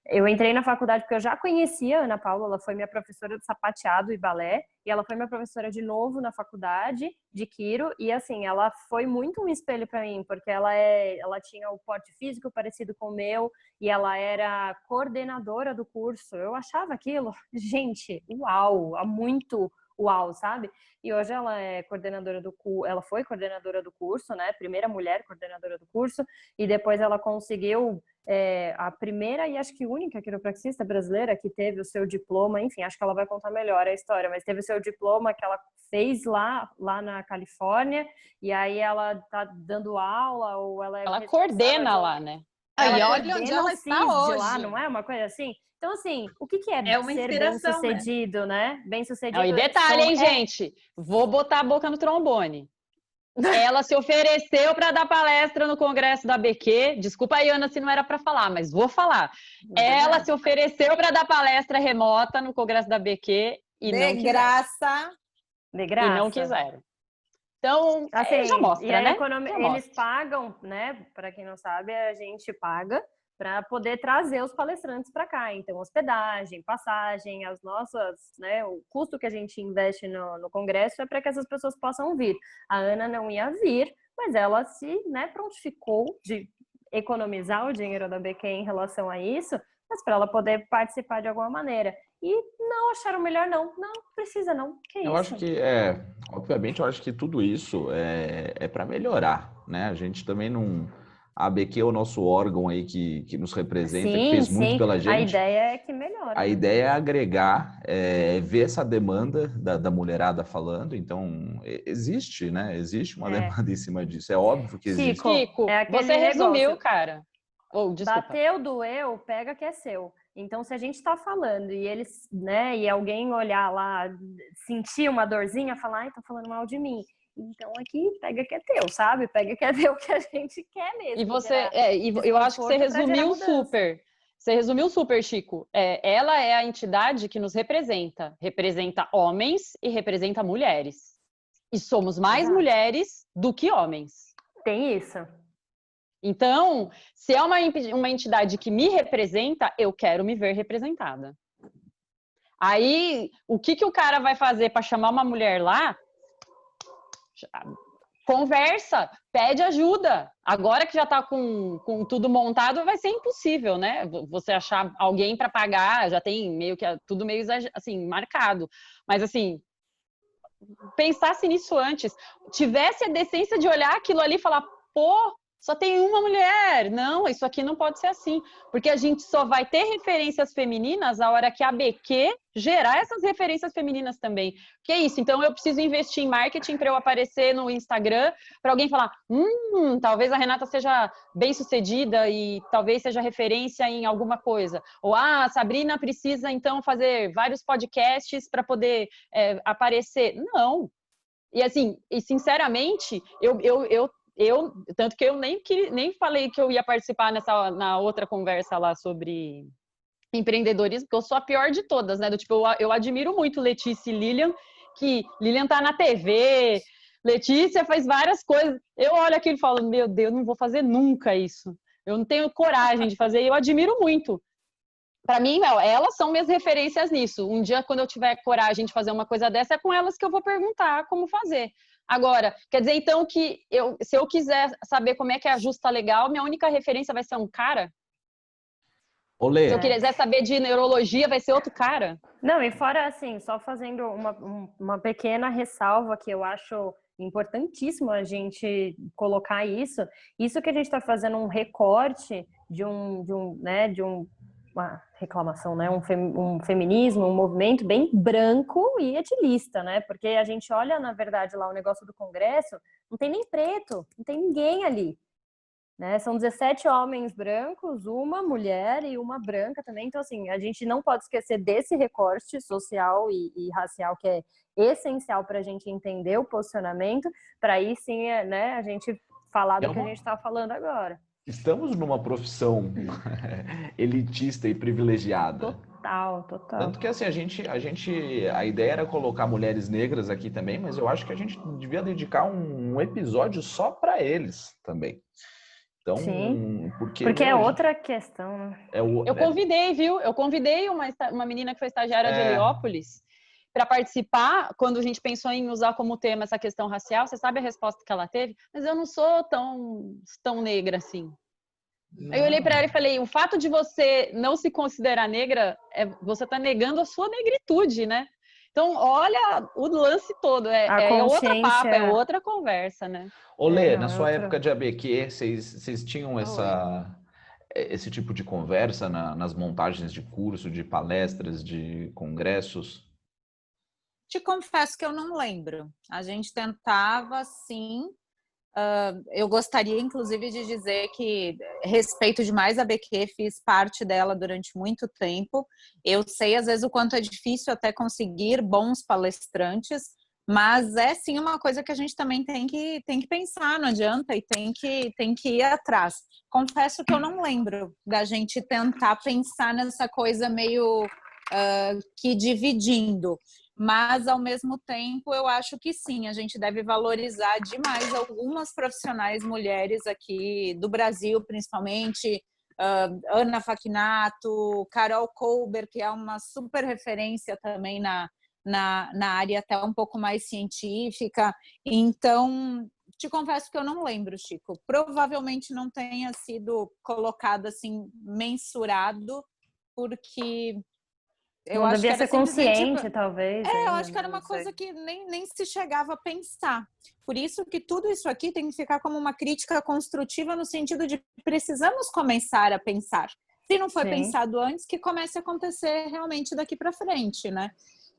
Eu entrei na faculdade porque eu já conhecia a Ana Paula, ela foi minha professora de sapateado e balé, e ela foi minha professora de novo na faculdade de quiro, e assim, ela foi muito um espelho para mim, porque ela tinha o porte físico parecido com o meu, e ela era coordenadora do curso. Eu achava aquilo, gente, uau, muito uau, sabe? E hoje ela é coordenadora ela foi coordenadora do curso, né? Primeira mulher coordenadora do curso, e depois ela conseguiu a primeira e acho que única quiropraxista brasileira que teve o seu diploma, enfim, acho que ela vai contar melhor a história, mas teve o seu diploma que ela fez lá na Califórnia, e aí ela tá dando aula, ou ela coordena lá, né? Aí olha onde ela está hoje. Lá, não é uma coisa assim? Então, assim, o que é uma ser inspiração, bem-sucedido, né? Bem-sucedido. E detalhe, hein, gente? Vou botar a boca no trombone. Ela se ofereceu para dar palestra no congresso da BQ. Desculpa aí, Ana, se não era para falar, mas vou falar. Ela se ofereceu para dar palestra remota no congresso da BQ e de graça. De graça. E não quiseram. Então, assim, já mostra, né? Eles pagam, né? Para quem não sabe, a gente paga para poder trazer os palestrantes para cá. Então, hospedagem, passagem, as nossas, né? O custo que a gente investe no congresso é para que essas pessoas possam vir. A Ana não ia vir, mas ela se, né, prontificou de economizar o dinheiro da BQ em relação a isso, mas para ela poder participar de alguma maneira. E não acharam melhor, não precisa, não. Que isso? Eu acho que, obviamente, eu acho que tudo isso é para melhorar, né? A gente também A ABQ é o nosso órgão aí que nos representa, que Sim, fez muito sim. pela A gente. ideia é que melhore. A ideia é agregar, ver essa demanda da mulherada falando. Então, existe, né? Existe uma demanda em cima disso. É óbvio que existe. Chico, é aquele você resumiu, negócio. cara. Desculpa. Bateu, doeu, pega que é seu. Então, se a gente está falando e eles, né, e alguém olhar lá, sentir uma dorzinha, falar, ai, tá falando mal de mim. Então, aqui, pega que é teu, sabe? Pega que é teu que a gente quer mesmo. E você, eu acho que você resumiu super. Você resumiu super, Chico. Ela é a entidade que nos representa. Representa homens e representa mulheres. E somos mais mulheres do que homens. Tem isso. Então, se é uma entidade que me representa, eu quero me ver representada. Aí, o que o cara vai fazer para chamar uma mulher lá? Conversa, pede ajuda. Agora que já está com tudo montado, vai ser impossível, né? Você achar alguém para pagar, já tem meio que tudo meio assim, marcado. Mas assim, pensasse nisso antes, tivesse a decência de olhar aquilo ali e falar, pô, só tem uma mulher. Não, isso aqui não pode ser assim. Porque a gente só vai ter referências femininas a hora que a ABQ gerar essas referências femininas também. Que é isso? Então eu preciso investir em marketing para eu aparecer no Instagram, para alguém falar, talvez a Renata seja bem-sucedida e talvez seja referência em alguma coisa. Ou, a Sabrina precisa então fazer vários podcasts para poder aparecer. Não. E assim, sinceramente, tanto que eu nem falei que eu ia participar na outra conversa lá sobre empreendedorismo, porque eu sou a pior de todas, né? Eu admiro muito Letícia e Lilian, que Lilian tá na TV, Letícia faz várias coisas. Eu olho aquilo e falo, meu Deus, não vou fazer nunca isso. Eu não tenho coragem de fazer, e eu admiro muito. Para mim, elas são minhas referências nisso. Um dia, quando eu tiver coragem de fazer uma coisa dessa, é com elas que eu vou perguntar como fazer. Agora, quer dizer, então, que se eu quiser saber como é que é a justa legal, minha única referência vai ser um cara? Olê. Se eu quiser saber de neurologia, vai ser outro cara? Não, e fora assim, só fazendo uma pequena ressalva que eu acho importantíssimo a gente colocar isso que a gente está fazendo um recorte de uma reclamação, né? Um feminismo, um movimento bem branco e etilista, né? Porque a gente olha, na verdade, lá o negócio do Congresso, não tem nem preto, não tem ninguém ali, né? São 17 homens brancos, uma mulher e uma branca também. Então, assim, a gente não pode esquecer desse recorte social e racial que é essencial para a gente entender o posicionamento, para aí sim, né, a gente falar do que a gente está falando agora. Estamos numa profissão elitista e privilegiada. Total. Tanto que assim, a ideia era colocar mulheres negras aqui também, mas eu acho que a gente devia dedicar um episódio só para eles também. Então, sim, porque é outra questão, né? Eu convidei, viu? Eu convidei uma menina que foi estagiária de Heliópolis para participar, quando a gente pensou em usar como tema essa questão racial. Você sabe a resposta que ela teve? Mas eu não sou tão negra assim. Aí eu olhei para ela e falei, o fato de você não se considerar negra, você está negando a sua negritude, né? Então, olha o lance todo, outro papo, é outra conversa, né? Olê, na sua época de ABQ, vocês tinham esse tipo de conversa nas montagens de curso, de palestras, de congressos? Te confesso que eu não lembro. A gente tentava, sim. Eu gostaria, inclusive, de dizer que respeito demais a ABQ, fiz parte dela durante muito tempo. Eu sei, às vezes, o quanto é difícil até conseguir bons palestrantes, mas é, sim, uma coisa que a gente também tem que pensar, não adianta, e tem que ir atrás. Confesso que eu não lembro da gente tentar pensar nessa coisa meio que dividindo. Mas, ao mesmo tempo, eu acho que sim, a gente deve valorizar demais algumas profissionais mulheres aqui do Brasil, principalmente Ana Facchinato, Carol Colber, que é uma super referência também na área até um pouco mais científica. Então, te confesso que eu não lembro, Chico. Provavelmente não tenha sido colocado assim, mensurado, porque Não acho que devia era ser consciente, simplesmente, talvez. eu ainda, acho que era não uma sei. coisa que nem se chegava a pensar. Por isso que tudo isso aqui tem que ficar como uma crítica construtiva no sentido de precisamos começar a pensar. Se não foi Sim. pensado antes, que comece a acontecer realmente daqui para frente, né?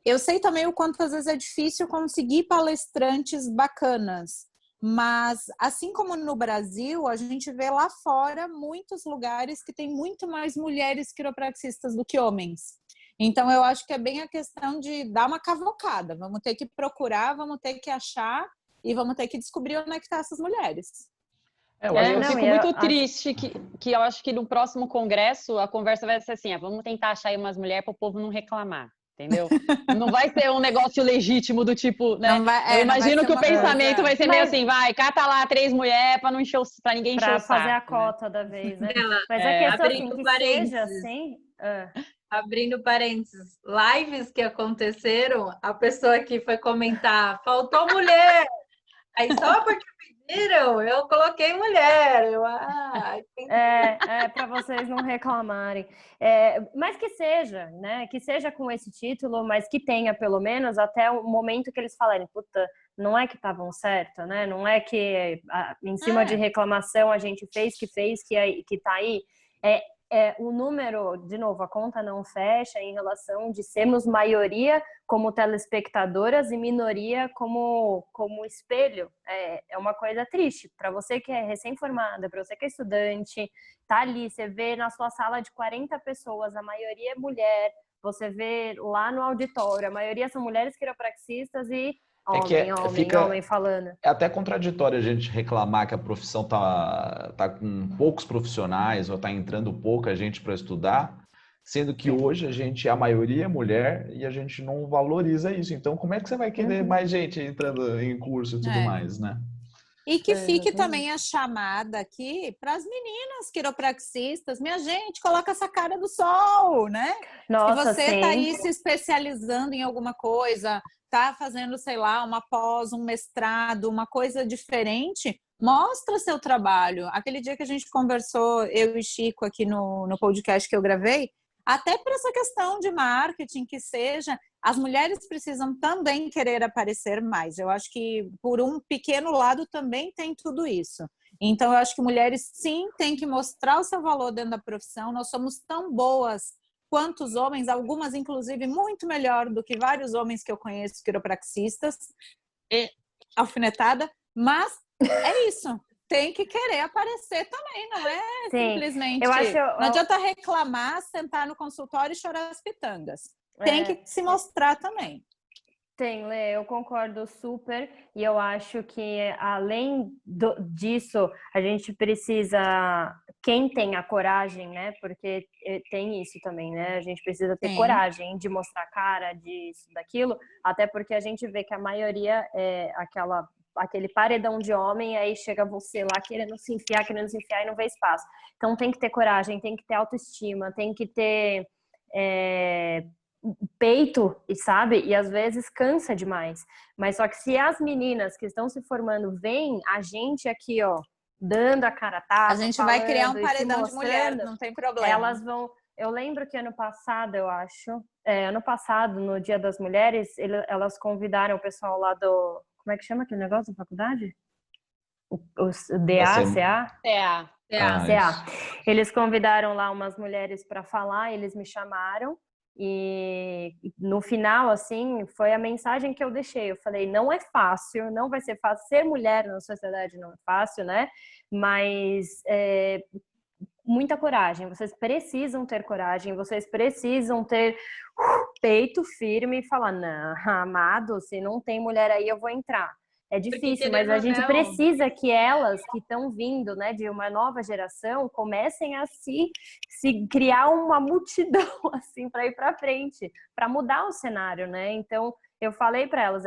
Eu sei também o quanto às vezes é difícil conseguir palestrantes bacanas, mas assim como no Brasil, a gente vê lá fora muitos lugares que tem muito mais mulheres quiropraxistas do que homens. Então, eu acho que é bem a questão de dar uma cavocada. Vamos ter que procurar, vamos ter que achar e vamos ter que descobrir onde é que estão essas mulheres. Eu não, fico e eu muito acho- triste que eu acho que no próximo congresso a conversa vai ser assim, vamos tentar achar aí umas mulheres para o povo não reclamar, entendeu? Não vai ser um negócio legítimo do tipo, né? Eu imagino que o pensamento vai ser meio assim, cata lá 3 mulheres para não encher para ninguém encher o saco. Pra fazer a né? cota da vez, né? Mas a questão assim, abrindo que parênteses. seja assim... Abrindo parênteses, lives que aconteceram, a pessoa que foi comentar, faltou mulher. Aí só porque pediram, eu coloquei mulher. para vocês não reclamarem. Mas que seja, né? Que seja com esse título, mas que tenha pelo menos até o momento que eles falarem, puta, não é que estavam certo, né? Não é que em cima de reclamação a gente fez, que tá aí. O número, de novo, a conta não fecha em relação de sermos maioria como telespectadoras e minoria como espelho. É uma coisa triste. Para você que é recém-formada, para você que é estudante, tá ali, você vê na sua sala de 40 pessoas, a maioria é mulher, você vê lá no auditório, a maioria são mulheres quiropraxistas e homem falando. É até contraditório a gente reclamar que a profissão tá com poucos profissionais ou tá entrando pouca gente para estudar, sendo que hoje a gente, a maioria é mulher e a gente não valoriza isso. Então, como é que você vai querer mais gente entrando em curso e tudo mais, né? E que fique também a chamada aqui para as meninas quiropraxistas. Minha gente, coloca essa cara do sol, né? Nossa, se você sim. tá aí se especializando em alguma coisa, tá fazendo, sei lá, uma pós, um mestrado, uma coisa diferente, mostra seu trabalho. Aquele dia que a gente conversou, eu e Chico, aqui no podcast que eu gravei, até por essa questão de marketing que seja, as mulheres precisam também querer aparecer mais. Eu acho que por um pequeno lado também tem tudo isso. Então, eu acho que mulheres sim têm que mostrar o seu valor dentro da profissão. Nós somos tão boas quanto os homens, algumas inclusive muito melhor do que vários homens que eu conheço quiropraxistas, alfinetada, mas é isso. Tem que querer aparecer também, não é simplesmente... Não adianta reclamar, sentar no consultório e chorar as pitangas. Tem que se mostrar também. Tem, Lê, eu concordo super, e eu acho que além disso, a gente precisa, quem tem a coragem, né, porque tem isso também, né, a gente precisa ter coragem de mostrar a cara, disso, daquilo, até porque a gente vê que a maioria é aquele paredão de homem, aí chega você lá querendo se enfiar e não vê espaço. Então tem que ter coragem, tem que ter autoestima, tem que ter... peito, sabe? E às vezes cansa demais. Mas só que se as meninas que estão se formando veem a gente aqui, ó, dando a cara a tapa, a gente vai criar um paredão de mulher, não tem problema. Elas vão... Eu lembro que ano passado, eu acho, ano passado, no Dia das Mulheres, elas convidaram o pessoal lá do... Como é que chama aquele negócio da faculdade? O DA, CA? CA. Eles convidaram lá umas mulheres para falar, eles me chamaram. E no final, assim, foi a mensagem que eu deixei. Eu falei, não é fácil, não vai ser fácil. Ser mulher na sociedade não é fácil, né? Mas muita coragem. Vocês precisam ter coragem, vocês precisam ter peito firme e falar, não, amado, se não tem mulher aí, eu vou entrar. É difícil, mas a gente precisa que elas que estão vindo, né, de uma nova geração, comecem a se criar uma multidão assim para ir para frente, para mudar o cenário, né? Então, eu falei para elas,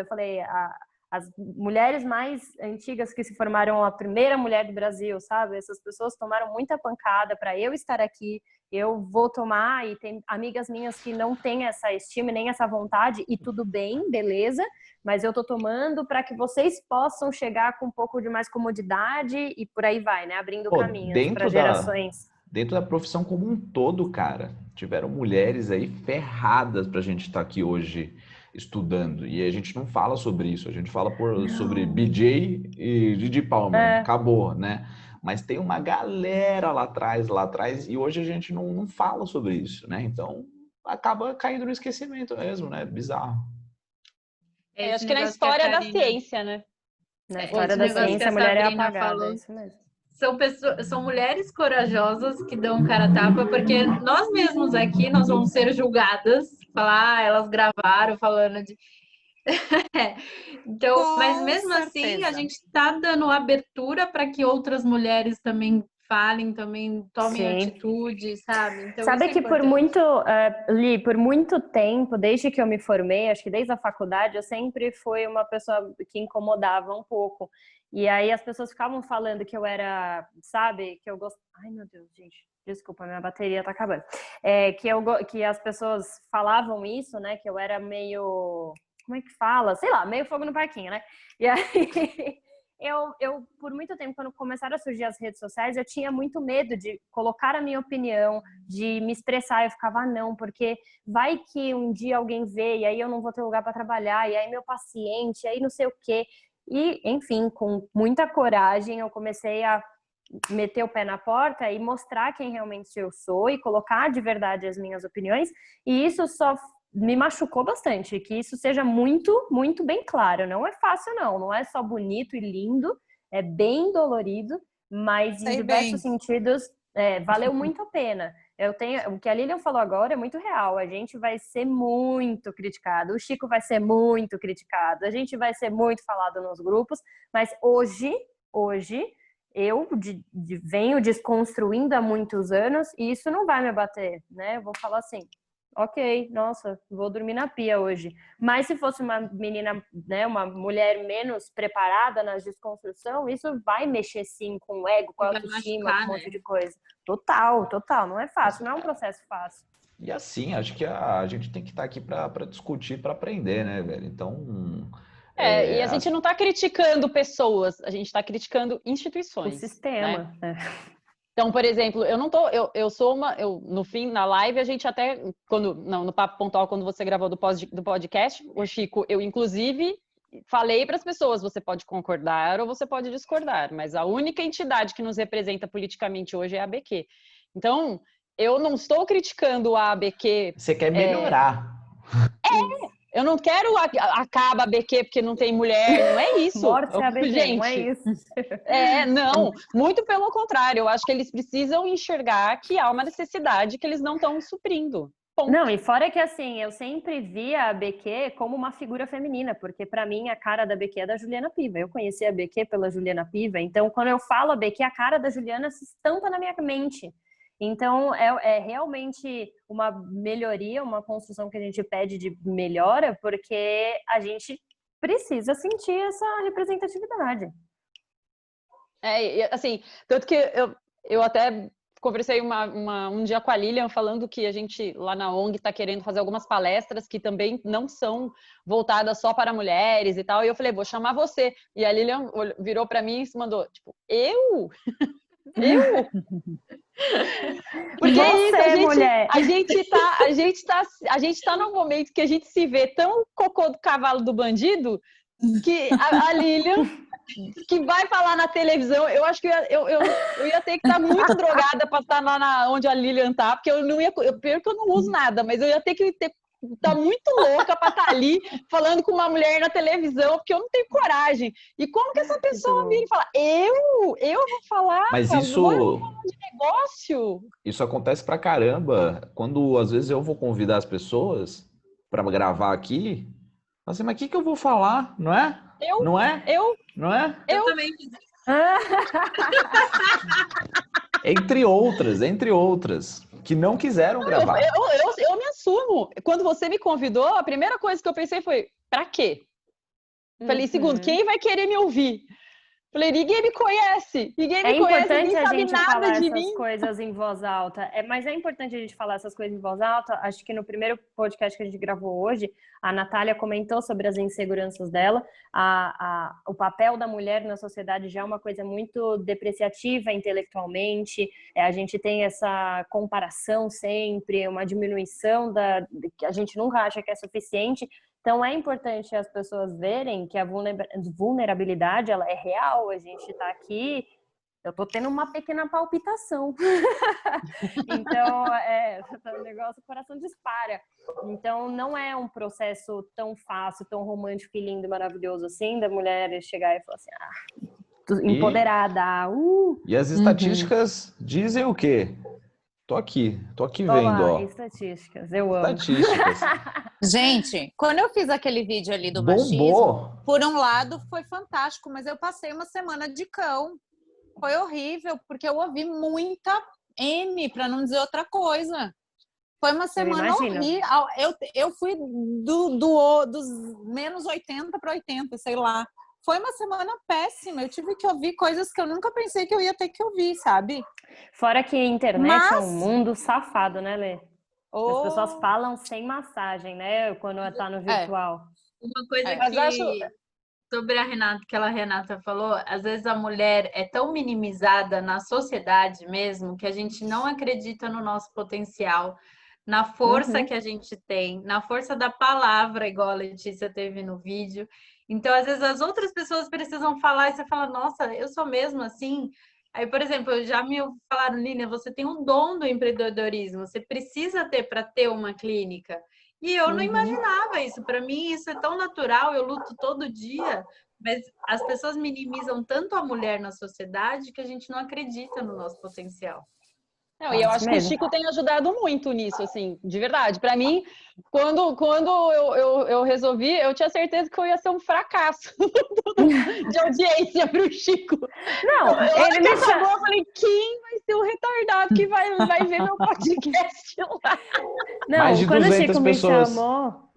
as mulheres mais antigas que se formaram, a primeira mulher do Brasil, sabe? Essas pessoas tomaram muita pancada para eu estar aqui. Eu vou tomar, e tem amigas minhas que não têm essa estima nem essa vontade, e tudo bem, beleza, mas eu tô tomando para que vocês possam chegar com um pouco de mais comodidade e por aí vai, né? Abrindo caminhos para gerações. dentro da profissão como um todo, cara. Tiveram mulheres aí ferradas pra gente estar aqui hoje estudando. E a gente não fala sobre isso. A gente fala sobre BJ e Didi Palmer. Acabou, né? Mas tem uma galera lá atrás, e hoje a gente não fala sobre isso, né? Então, acaba caindo no esquecimento mesmo, né? Bizarro. Eu acho que na história da ciência, né? Na história da ciência, a mulher é apagada, é isso mesmo. São mulheres corajosas que dão cara a tapa, porque nós mesmos aqui, nós vamos ser julgadas, falar, elas gravaram falando de... Então, Com mas mesmo assim, certeza. a gente está dando abertura para que outras mulheres também falem, também tomem Sim. atitude, sabe? Então, Sabe isso é que por importante. Li, por muito tempo, desde que eu me formei, acho que desde a faculdade, eu sempre fui uma pessoa que incomodava um pouco. E aí as pessoas ficavam falando que eu era, sabe, que eu gosto... Ai, meu Deus, gente, desculpa, minha bateria tá acabando. Que as pessoas falavam isso, né, que eu era meio... Como é que fala? Sei lá, meio fogo no parquinho, né? E aí... Eu, por muito tempo, quando começaram a surgir as redes sociais, eu tinha muito medo de colocar a minha opinião, de me expressar. Eu ficava, não, porque vai que um dia alguém vê e aí eu não vou ter lugar para trabalhar, e aí meu paciente, e aí não sei o quê. E, enfim, com muita coragem, eu comecei a meter o pé na porta e mostrar quem realmente eu sou e colocar de verdade as minhas opiniões. E isso só me machucou bastante, que isso seja muito, muito bem claro. Não é fácil, não é só bonito e lindo, é bem dolorido, mas em diversos sentidos valeu muito a pena. O que a Lilian falou agora é muito real. A gente vai ser muito criticado, o Chico vai ser muito criticado, a gente vai ser muito falado nos grupos, mas hoje eu venho desconstruindo há muitos anos e isso não vai me abater, né? Eu vou falar assim, ok, nossa, vou dormir na pia hoje. Mas se fosse uma menina, né, uma mulher menos preparada na desconstrução, isso vai mexer sim com o ego, com a autoestima, com um monte de coisa. Total, não é fácil, não é um processo fácil. E assim, acho que a gente tem que estar aqui para discutir, para aprender, né, velho? Então... E a gente não está criticando pessoas, a gente está criticando instituições. O sistema, né? Então, por exemplo, no fim, na live, a gente até, no Papo Pontual, quando você gravou do podcast, o Chico, eu inclusive falei para as pessoas, você pode concordar ou você pode discordar, mas a única entidade que nos representa politicamente hoje é a ABQ. Então, eu não estou criticando a ABQ... Você quer melhorar. Eu não quero acaba a ABQ porque não tem mulher, não é isso. Morte a ABQ, gente, não é isso. Não, muito pelo contrário. Eu acho que eles precisam enxergar que há uma necessidade que eles não estão suprindo. Ponto. Não, e fora que assim, eu sempre via a ABQ como uma figura feminina, porque para mim a cara da ABQ é da Juliana Piva. Eu conheci a ABQ pela Juliana Piva, então quando eu falo ABQ, a cara da Juliana se estampa na minha mente. Então, é realmente uma melhoria, uma construção que a gente pede de melhora, porque a gente precisa sentir essa representatividade. Assim, tanto que eu até conversei um dia com a Lilian falando que a gente lá na ONG está querendo fazer algumas palestras que também não são voltadas só para mulheres e tal, e eu falei, vou chamar você. E a Lilian virou para mim e se mandou, tipo, eu? Porque você, é isso, mulher. a gente tá num momento que a gente se vê tão cocô do cavalo do bandido que a Lilian, que vai falar na televisão, eu acho que eu ia ter que estar muito drogada para estar lá onde a Lilian tá, porque eu não uso nada, mas eu ia ter que tá muito louca para estar ali falando com uma mulher na televisão, porque eu não tenho coragem. E como que essa pessoa vira e fala, eu vou falar? Mas isso... Vou falar de negócio? Isso acontece pra caramba. Quando, às vezes, eu vou convidar as pessoas para gravar aqui, assim, mas o que eu vou falar? Não é? Não é? Não é? Eu também fiz isso. Entre outras, que não quiseram gravar. Eu me assumo. Quando você me convidou, a primeira coisa que eu pensei foi, pra quê? Falei, segundo, quem vai querer me ouvir? Falei, ninguém me conhece, ninguém me conhece, ninguém a sabe gente nada falar de essas mim. coisas em voz alta. Mas é importante a gente falar essas coisas em voz alta. Acho que no primeiro podcast que a gente gravou hoje, a Natália comentou sobre as inseguranças dela. O papel da mulher na sociedade já é uma coisa muito depreciativa intelectualmente. A gente tem essa comparação sempre, uma diminuição que a gente nunca acha que é suficiente. Então, é importante as pessoas verem que a vulnerabilidade ela é real. A gente está aqui, eu estou tendo uma pequena palpitação. Então, o negócio, o coração dispara. Então, não é um processo tão fácil, tão romântico e lindo e maravilhoso assim, da mulher chegar e falar assim, empoderada. E as estatísticas dizem o quê? Tô aqui vendo, ó. Estatísticas, eu amo. Estatísticas. Gente, quando eu fiz aquele vídeo ali do Bombou. machismo, por um lado foi fantástico, mas eu passei uma semana de cão. Foi horrível, porque eu ouvi muita M, para não dizer outra coisa. Foi uma semana horrível. Eu fui dos menos 80 para 80, sei lá. Foi uma semana péssima. Eu tive que ouvir coisas que eu nunca pensei que eu ia ter que ouvir, sabe? Fora que a internet é um mundo safado, né, Lê? As pessoas falam sem massagem, né? Quando tá no virtual. Uma coisa sobre a Renata, que a Renata falou, às vezes a mulher é tão minimizada na sociedade mesmo que a gente não acredita no nosso potencial, na força que a gente tem, na força da palavra, igual a Letícia teve no vídeo. Então, às vezes, as outras pessoas precisam falar e você fala, nossa, eu sou mesmo assim. Aí, por exemplo, já me falaram, Línia, você tem um dom do empreendedorismo, você precisa ter para ter uma clínica. E eu não imaginava isso. Para mim, isso é tão natural, eu luto todo dia. Mas as pessoas minimizam tanto a mulher na sociedade que a gente não acredita no nosso potencial. Não, e eu acho que o Chico tem ajudado muito nisso, assim, de verdade. Para mim, quando eu resolvi, eu tinha certeza que eu ia ser um fracasso de audiência para o Chico. Não, ele me chamou, eu falei, quem vai ser o retardado que vai ver meu podcast lá? Não, mais de quando 200 o Chico pessoas. me chamou...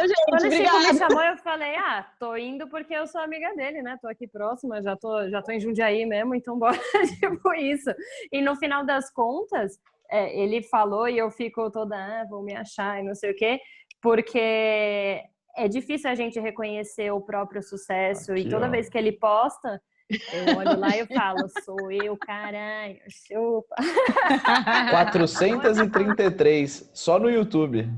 gente, quando o Chico obrigada. me chamou, eu falei, tô indo porque eu sou amiga dele, né? Tô aqui próxima, já tô em Jundiaí mesmo, então bora, tipo isso. E no final das contas, ele falou e eu fico toda, vou me achar e não sei o quê, porque é difícil a gente reconhecer o próprio sucesso Aqui, e toda vez que ele posta, eu olho lá e eu falo, sou eu, caralho, chupa. 433 só no YouTube.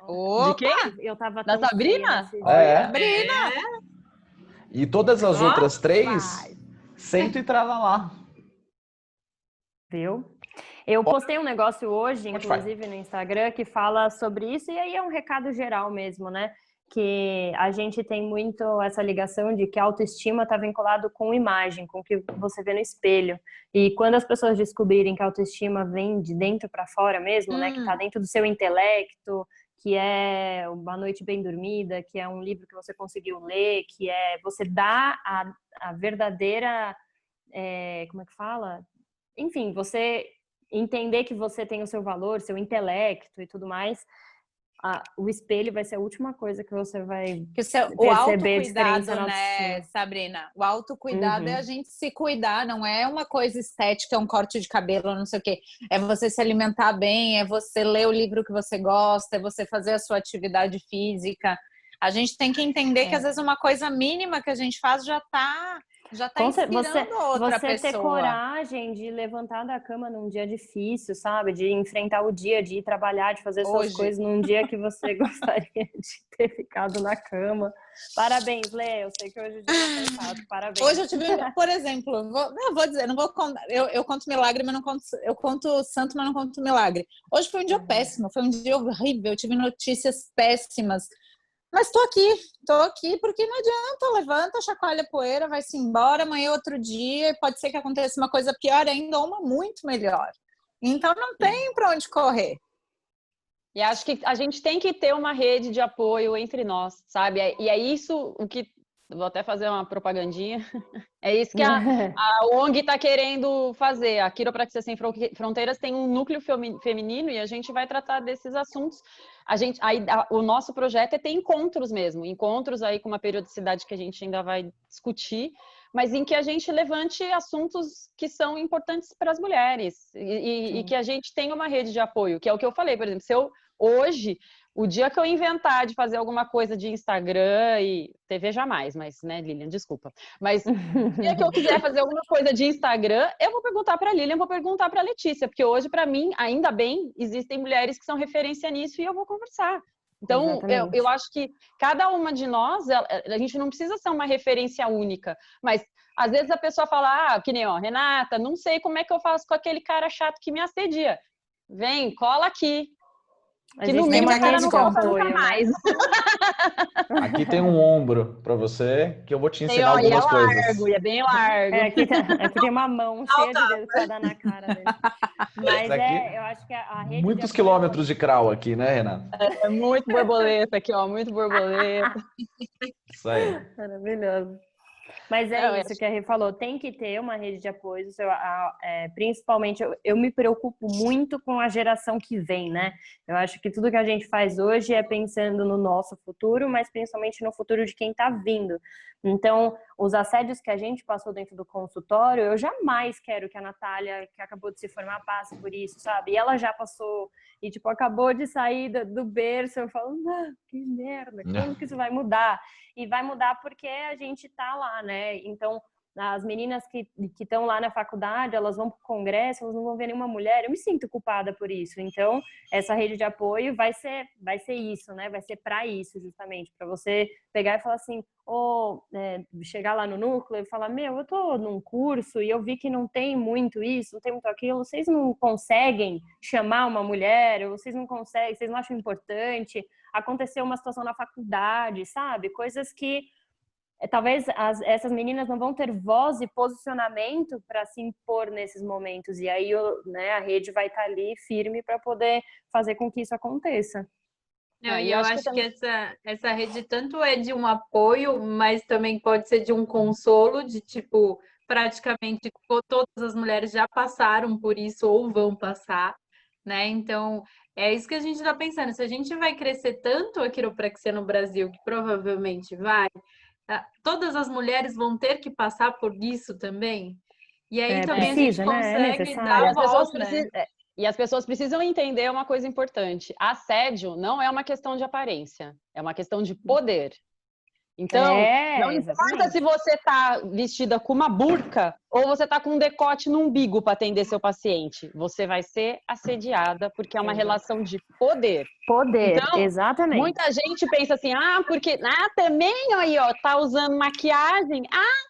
De quem? Eu tava Da Sabrina? Sabrina! E todas as outras 3, 100 e lá. Viu? Eu postei um negócio hoje, inclusive no Instagram, que fala sobre isso, e aí é um recado geral mesmo, né? Que a gente tem muito essa ligação de que a autoestima está vinculado com imagem, com o que você vê no espelho. E quando as pessoas descobrirem que a autoestima vem de dentro para fora mesmo, né? Que está dentro do seu intelecto, que é Uma Noite Bem Dormida, que é um livro que você conseguiu ler, que é você dá a verdadeira... como é que fala? Enfim, você entender que você tem o seu valor, seu intelecto e tudo mais, o espelho vai ser a última coisa que você vai o autocuidado, né, Sabrina? O autocuidado é a gente se cuidar, não é uma coisa estética, é um corte de cabelo, não sei o quê. É você se alimentar bem, é você ler o livro que você gosta, é você fazer a sua atividade física. A gente tem que entender que às vezes uma coisa mínima que a gente faz já tá inspirando outra pessoa. Você ter coragem de levantar da cama num dia difícil, sabe? De enfrentar o dia, de ir trabalhar, de fazer suas coisas num dia que você gostaria de ter ficado na cama. Parabéns, Lê. Eu sei que hoje o dia não foi fácil. Parabéns. Hoje eu tive, por exemplo, eu conto milagre, mas não conto, eu conto santo, mas não conto milagre. Hoje foi um dia péssimo, foi um dia horrível, eu tive notícias péssimas. Mas tô aqui porque não adianta, levanta, chacoalha a poeira, vai-se embora, amanhã é outro dia, e pode ser que aconteça uma coisa pior ainda ou uma muito melhor. Então não tem para onde correr. E acho que a gente tem que ter uma rede de apoio entre nós, sabe? E é isso o que... Vou até fazer uma propagandinha. É isso que a ONG está querendo fazer. A Quiropraxia Sem Fronteiras tem um núcleo feminino e a gente vai tratar desses assuntos. O nosso projeto é ter encontros mesmo. Encontros aí com uma periodicidade que a gente ainda vai discutir, mas em que a gente levante assuntos que são importantes para as mulheres e que a gente tenha uma rede de apoio, que é o que eu falei, por exemplo, se eu hoje, o dia que eu inventar de fazer alguma coisa de Instagram e TV jamais, mas, né, Lilian, desculpa, mas o dia que eu quiser fazer alguma coisa de Instagram, eu vou perguntar para a Lilian, vou perguntar para a Letícia, porque hoje, para mim, ainda bem, existem mulheres que são referência nisso e eu vou conversar. Então, eu acho que cada uma de nós, a gente não precisa ser uma referência única, mas às vezes a pessoa fala, que nem, ó, Renata, não sei como é que eu faço com aquele cara chato que me assedia. Vem, cola aqui. Que no mínimo o cara não volta nunca mais. Aqui tem um ombro para você, que eu vou te ensinar algumas e é coisas. Largo, e é bem largo. Aqui tem uma mão cheia de dedo pra dar na cara dele. Mas eu acho que a rede muitos quilômetros de crawl aqui, né, Renata? É muito borboleta aqui, ó, muito borboleta. Isso aí. Maravilhoso. Mas isso que a Rê falou, tem que ter uma rede de apoio, principalmente eu me preocupo muito com a geração que vem, né? Eu acho que tudo que a gente faz hoje é pensando no nosso futuro, mas principalmente no futuro de quem está vindo. Então, os assédios que a gente passou dentro do consultório, eu jamais quero que a Natália, que acabou de se formar, passe por isso, sabe? E ela já passou, e tipo, acabou de sair do berço, eu falo, que merda, como que isso vai mudar? E vai mudar porque a gente tá lá, né? Então, as meninas que estão lá na faculdade, elas vão para o congresso, elas não vão ver nenhuma mulher. Eu me sinto culpada por isso. Então, essa rede de apoio vai ser isso, né? Vai ser para isso, justamente. Para você pegar e falar assim, chegar lá no núcleo e falar, eu tô num curso e eu vi que não tem muito isso, não tem muito aquilo. Vocês não conseguem chamar uma mulher? Ou vocês não conseguem? Vocês não acham importante? Aconteceu uma situação na faculdade, sabe? Coisas que talvez essas meninas não vão ter voz e posicionamento para se impor nesses momentos. E aí a rede vai estar ali firme para poder fazer com que isso aconteça. Eu acho que essa rede tanto é de um apoio, mas também pode ser de um consolo, de tipo, praticamente todas as mulheres já passaram por isso ou vão passar, né? Então, é isso que a gente está pensando. Se a gente vai crescer tanto a quiropraxia no Brasil, que provavelmente vai, todas as mulheres vão ter que passar por isso também. E aí também a gente consegue dar a voz, né? E as pessoas precisam entender uma coisa importante. Assédio não é uma questão de aparência, é uma questão de poder. Então, não importa se você está vestida com uma burca ou você está com um decote no umbigo para atender seu paciente. Você vai ser assediada porque é uma relação de poder. Poder, então, exatamente. Muita gente pensa assim, porque também aí, ó, tá usando maquiagem,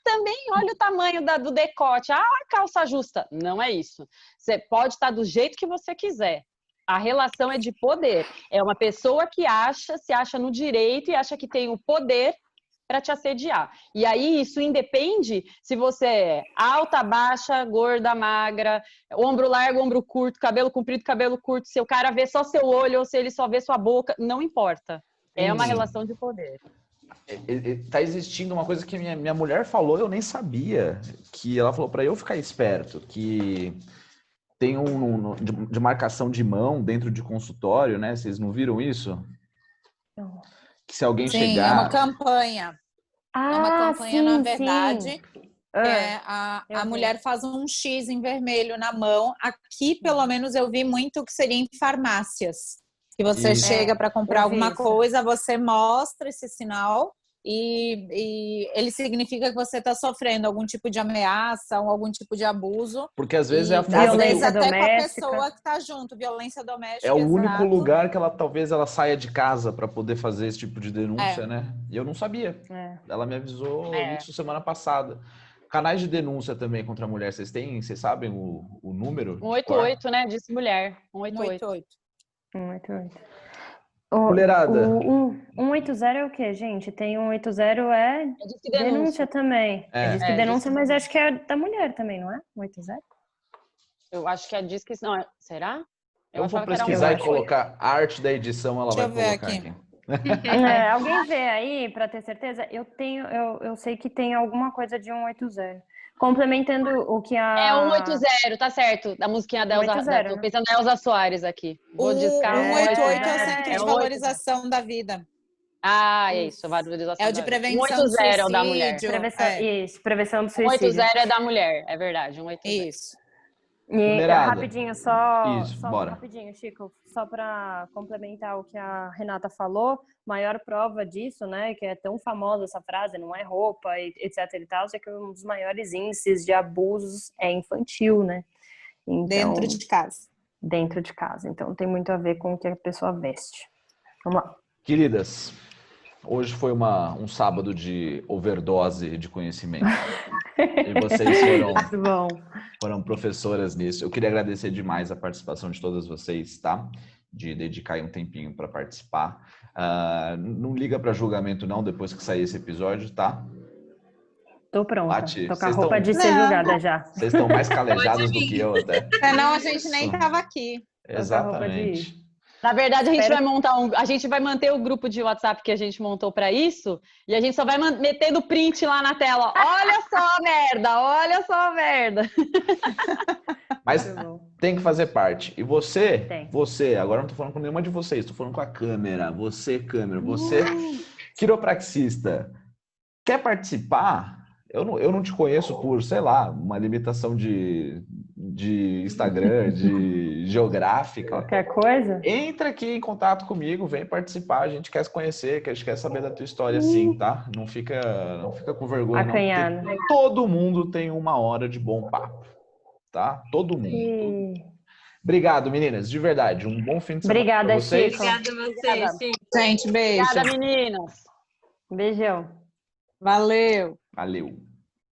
também olha o tamanho do decote, a calça justa. Não é isso. Você pode estar do jeito que você quiser. A relação é de poder. É uma pessoa que se acha no direito e acha que tem o poder para te assediar. E aí isso independe se você é alta, baixa, gorda, magra, ombro largo, ombro curto, cabelo comprido, cabelo curto, se o cara vê só seu olho ou se ele só vê sua boca, não importa. É uma relação de poder. Tá existindo uma coisa que minha mulher falou, eu nem sabia, que ela falou para eu ficar esperto, que tem de marcação de mão dentro de consultório, né? Vocês não viram isso? Não. Que se alguém Sim, chegar... é uma campanha. É uma campanha, na verdade. A mulher faz um X em vermelho na mão. Aqui, pelo menos, eu vi muito que seria em farmácias. Que você chega para comprar alguma coisa, você mostra esse sinal e ele significa que você está sofrendo algum tipo de ameaça ou algum tipo de abuso. Porque às vezes é a forma às vezes até doméstica. com a pessoa que está junto, violência doméstica. É o único lugar que talvez ela saia de casa para poder fazer esse tipo de denúncia, né? E eu não sabia. Ela me avisou isso semana passada. Canais de denúncia também contra a mulher, vocês sabem o número? 188, né? Disse mulher. 188. 188. Mulherada. O 180 é o quê, gente? Tem 180 denúncia também. Diz que denúncia, mas acho que é da mulher também, não é? 180? Eu acho que é diz que não. Será? Eu vou pesquisar e colocar a arte da edição, ela vai colocar aqui. Alguém vê aí, para ter certeza? Eu sei que tem alguma coisa de 180. Complementando o que a... É 180, tá certo. Da musiquinha da Elza. Tô pensando na Elza Soares aqui. Vou discar. 188 é o Centro de Valorização da Vida. Ah, é isso, a valorização É o de da vida. prevenção 180 é o da mulher. suicídio. Isso, prevenção do suicídio. 180 é da mulher, é verdade, 180. Isso. E Mulherada. rapidinho, só bora. rapidinho, Chico, só para complementar o que a Renata falou, maior prova disso, né, que é tão famosa essa frase, não é roupa, etc e tal, é que um dos maiores índices de abusos é infantil, né? Então, Dentro de casa. Dentro de casa. Então tem muito a ver com o que a pessoa veste. Vamos lá. Queridas, hoje foi um sábado de overdose de conhecimento. E vocês foram professoras nisso. Eu queria agradecer demais a participação de todas vocês, tá? De dedicar aí um tempinho para participar. Não liga para julgamento não, depois que sair esse episódio, tá? Tô pronta. Pati, Tô com a roupa de ser julgada já. Vocês estão mais calejadas do que eu até. Senão a gente nem tava aqui. Exatamente. Na verdade, a gente vai manter o grupo de WhatsApp que a gente montou para isso e a gente só vai metendo print lá na tela. Olha só a merda, olha só a merda. Mas tem que fazer parte. E você, agora não tô falando com nenhuma de vocês, tô falando com a câmera. Você, quiropraxista, quer participar? Eu não te conheço por, sei lá, uma limitação de Instagram, de geográfica. Qualquer coisa. Entra aqui em contato comigo, vem participar. A gente quer se conhecer, a gente quer saber da tua história, sim, tá? Não fica com vergonha, Acanhado. não. Todo mundo tem 1 hora de bom papo, tá? Todo mundo. Obrigado, meninas, de verdade. Um bom fim de semana pra vocês. Chico. Obrigada a vocês, Chico. Gente, beijo. Obrigada, meninas. Beijão. Valeu. Valeu.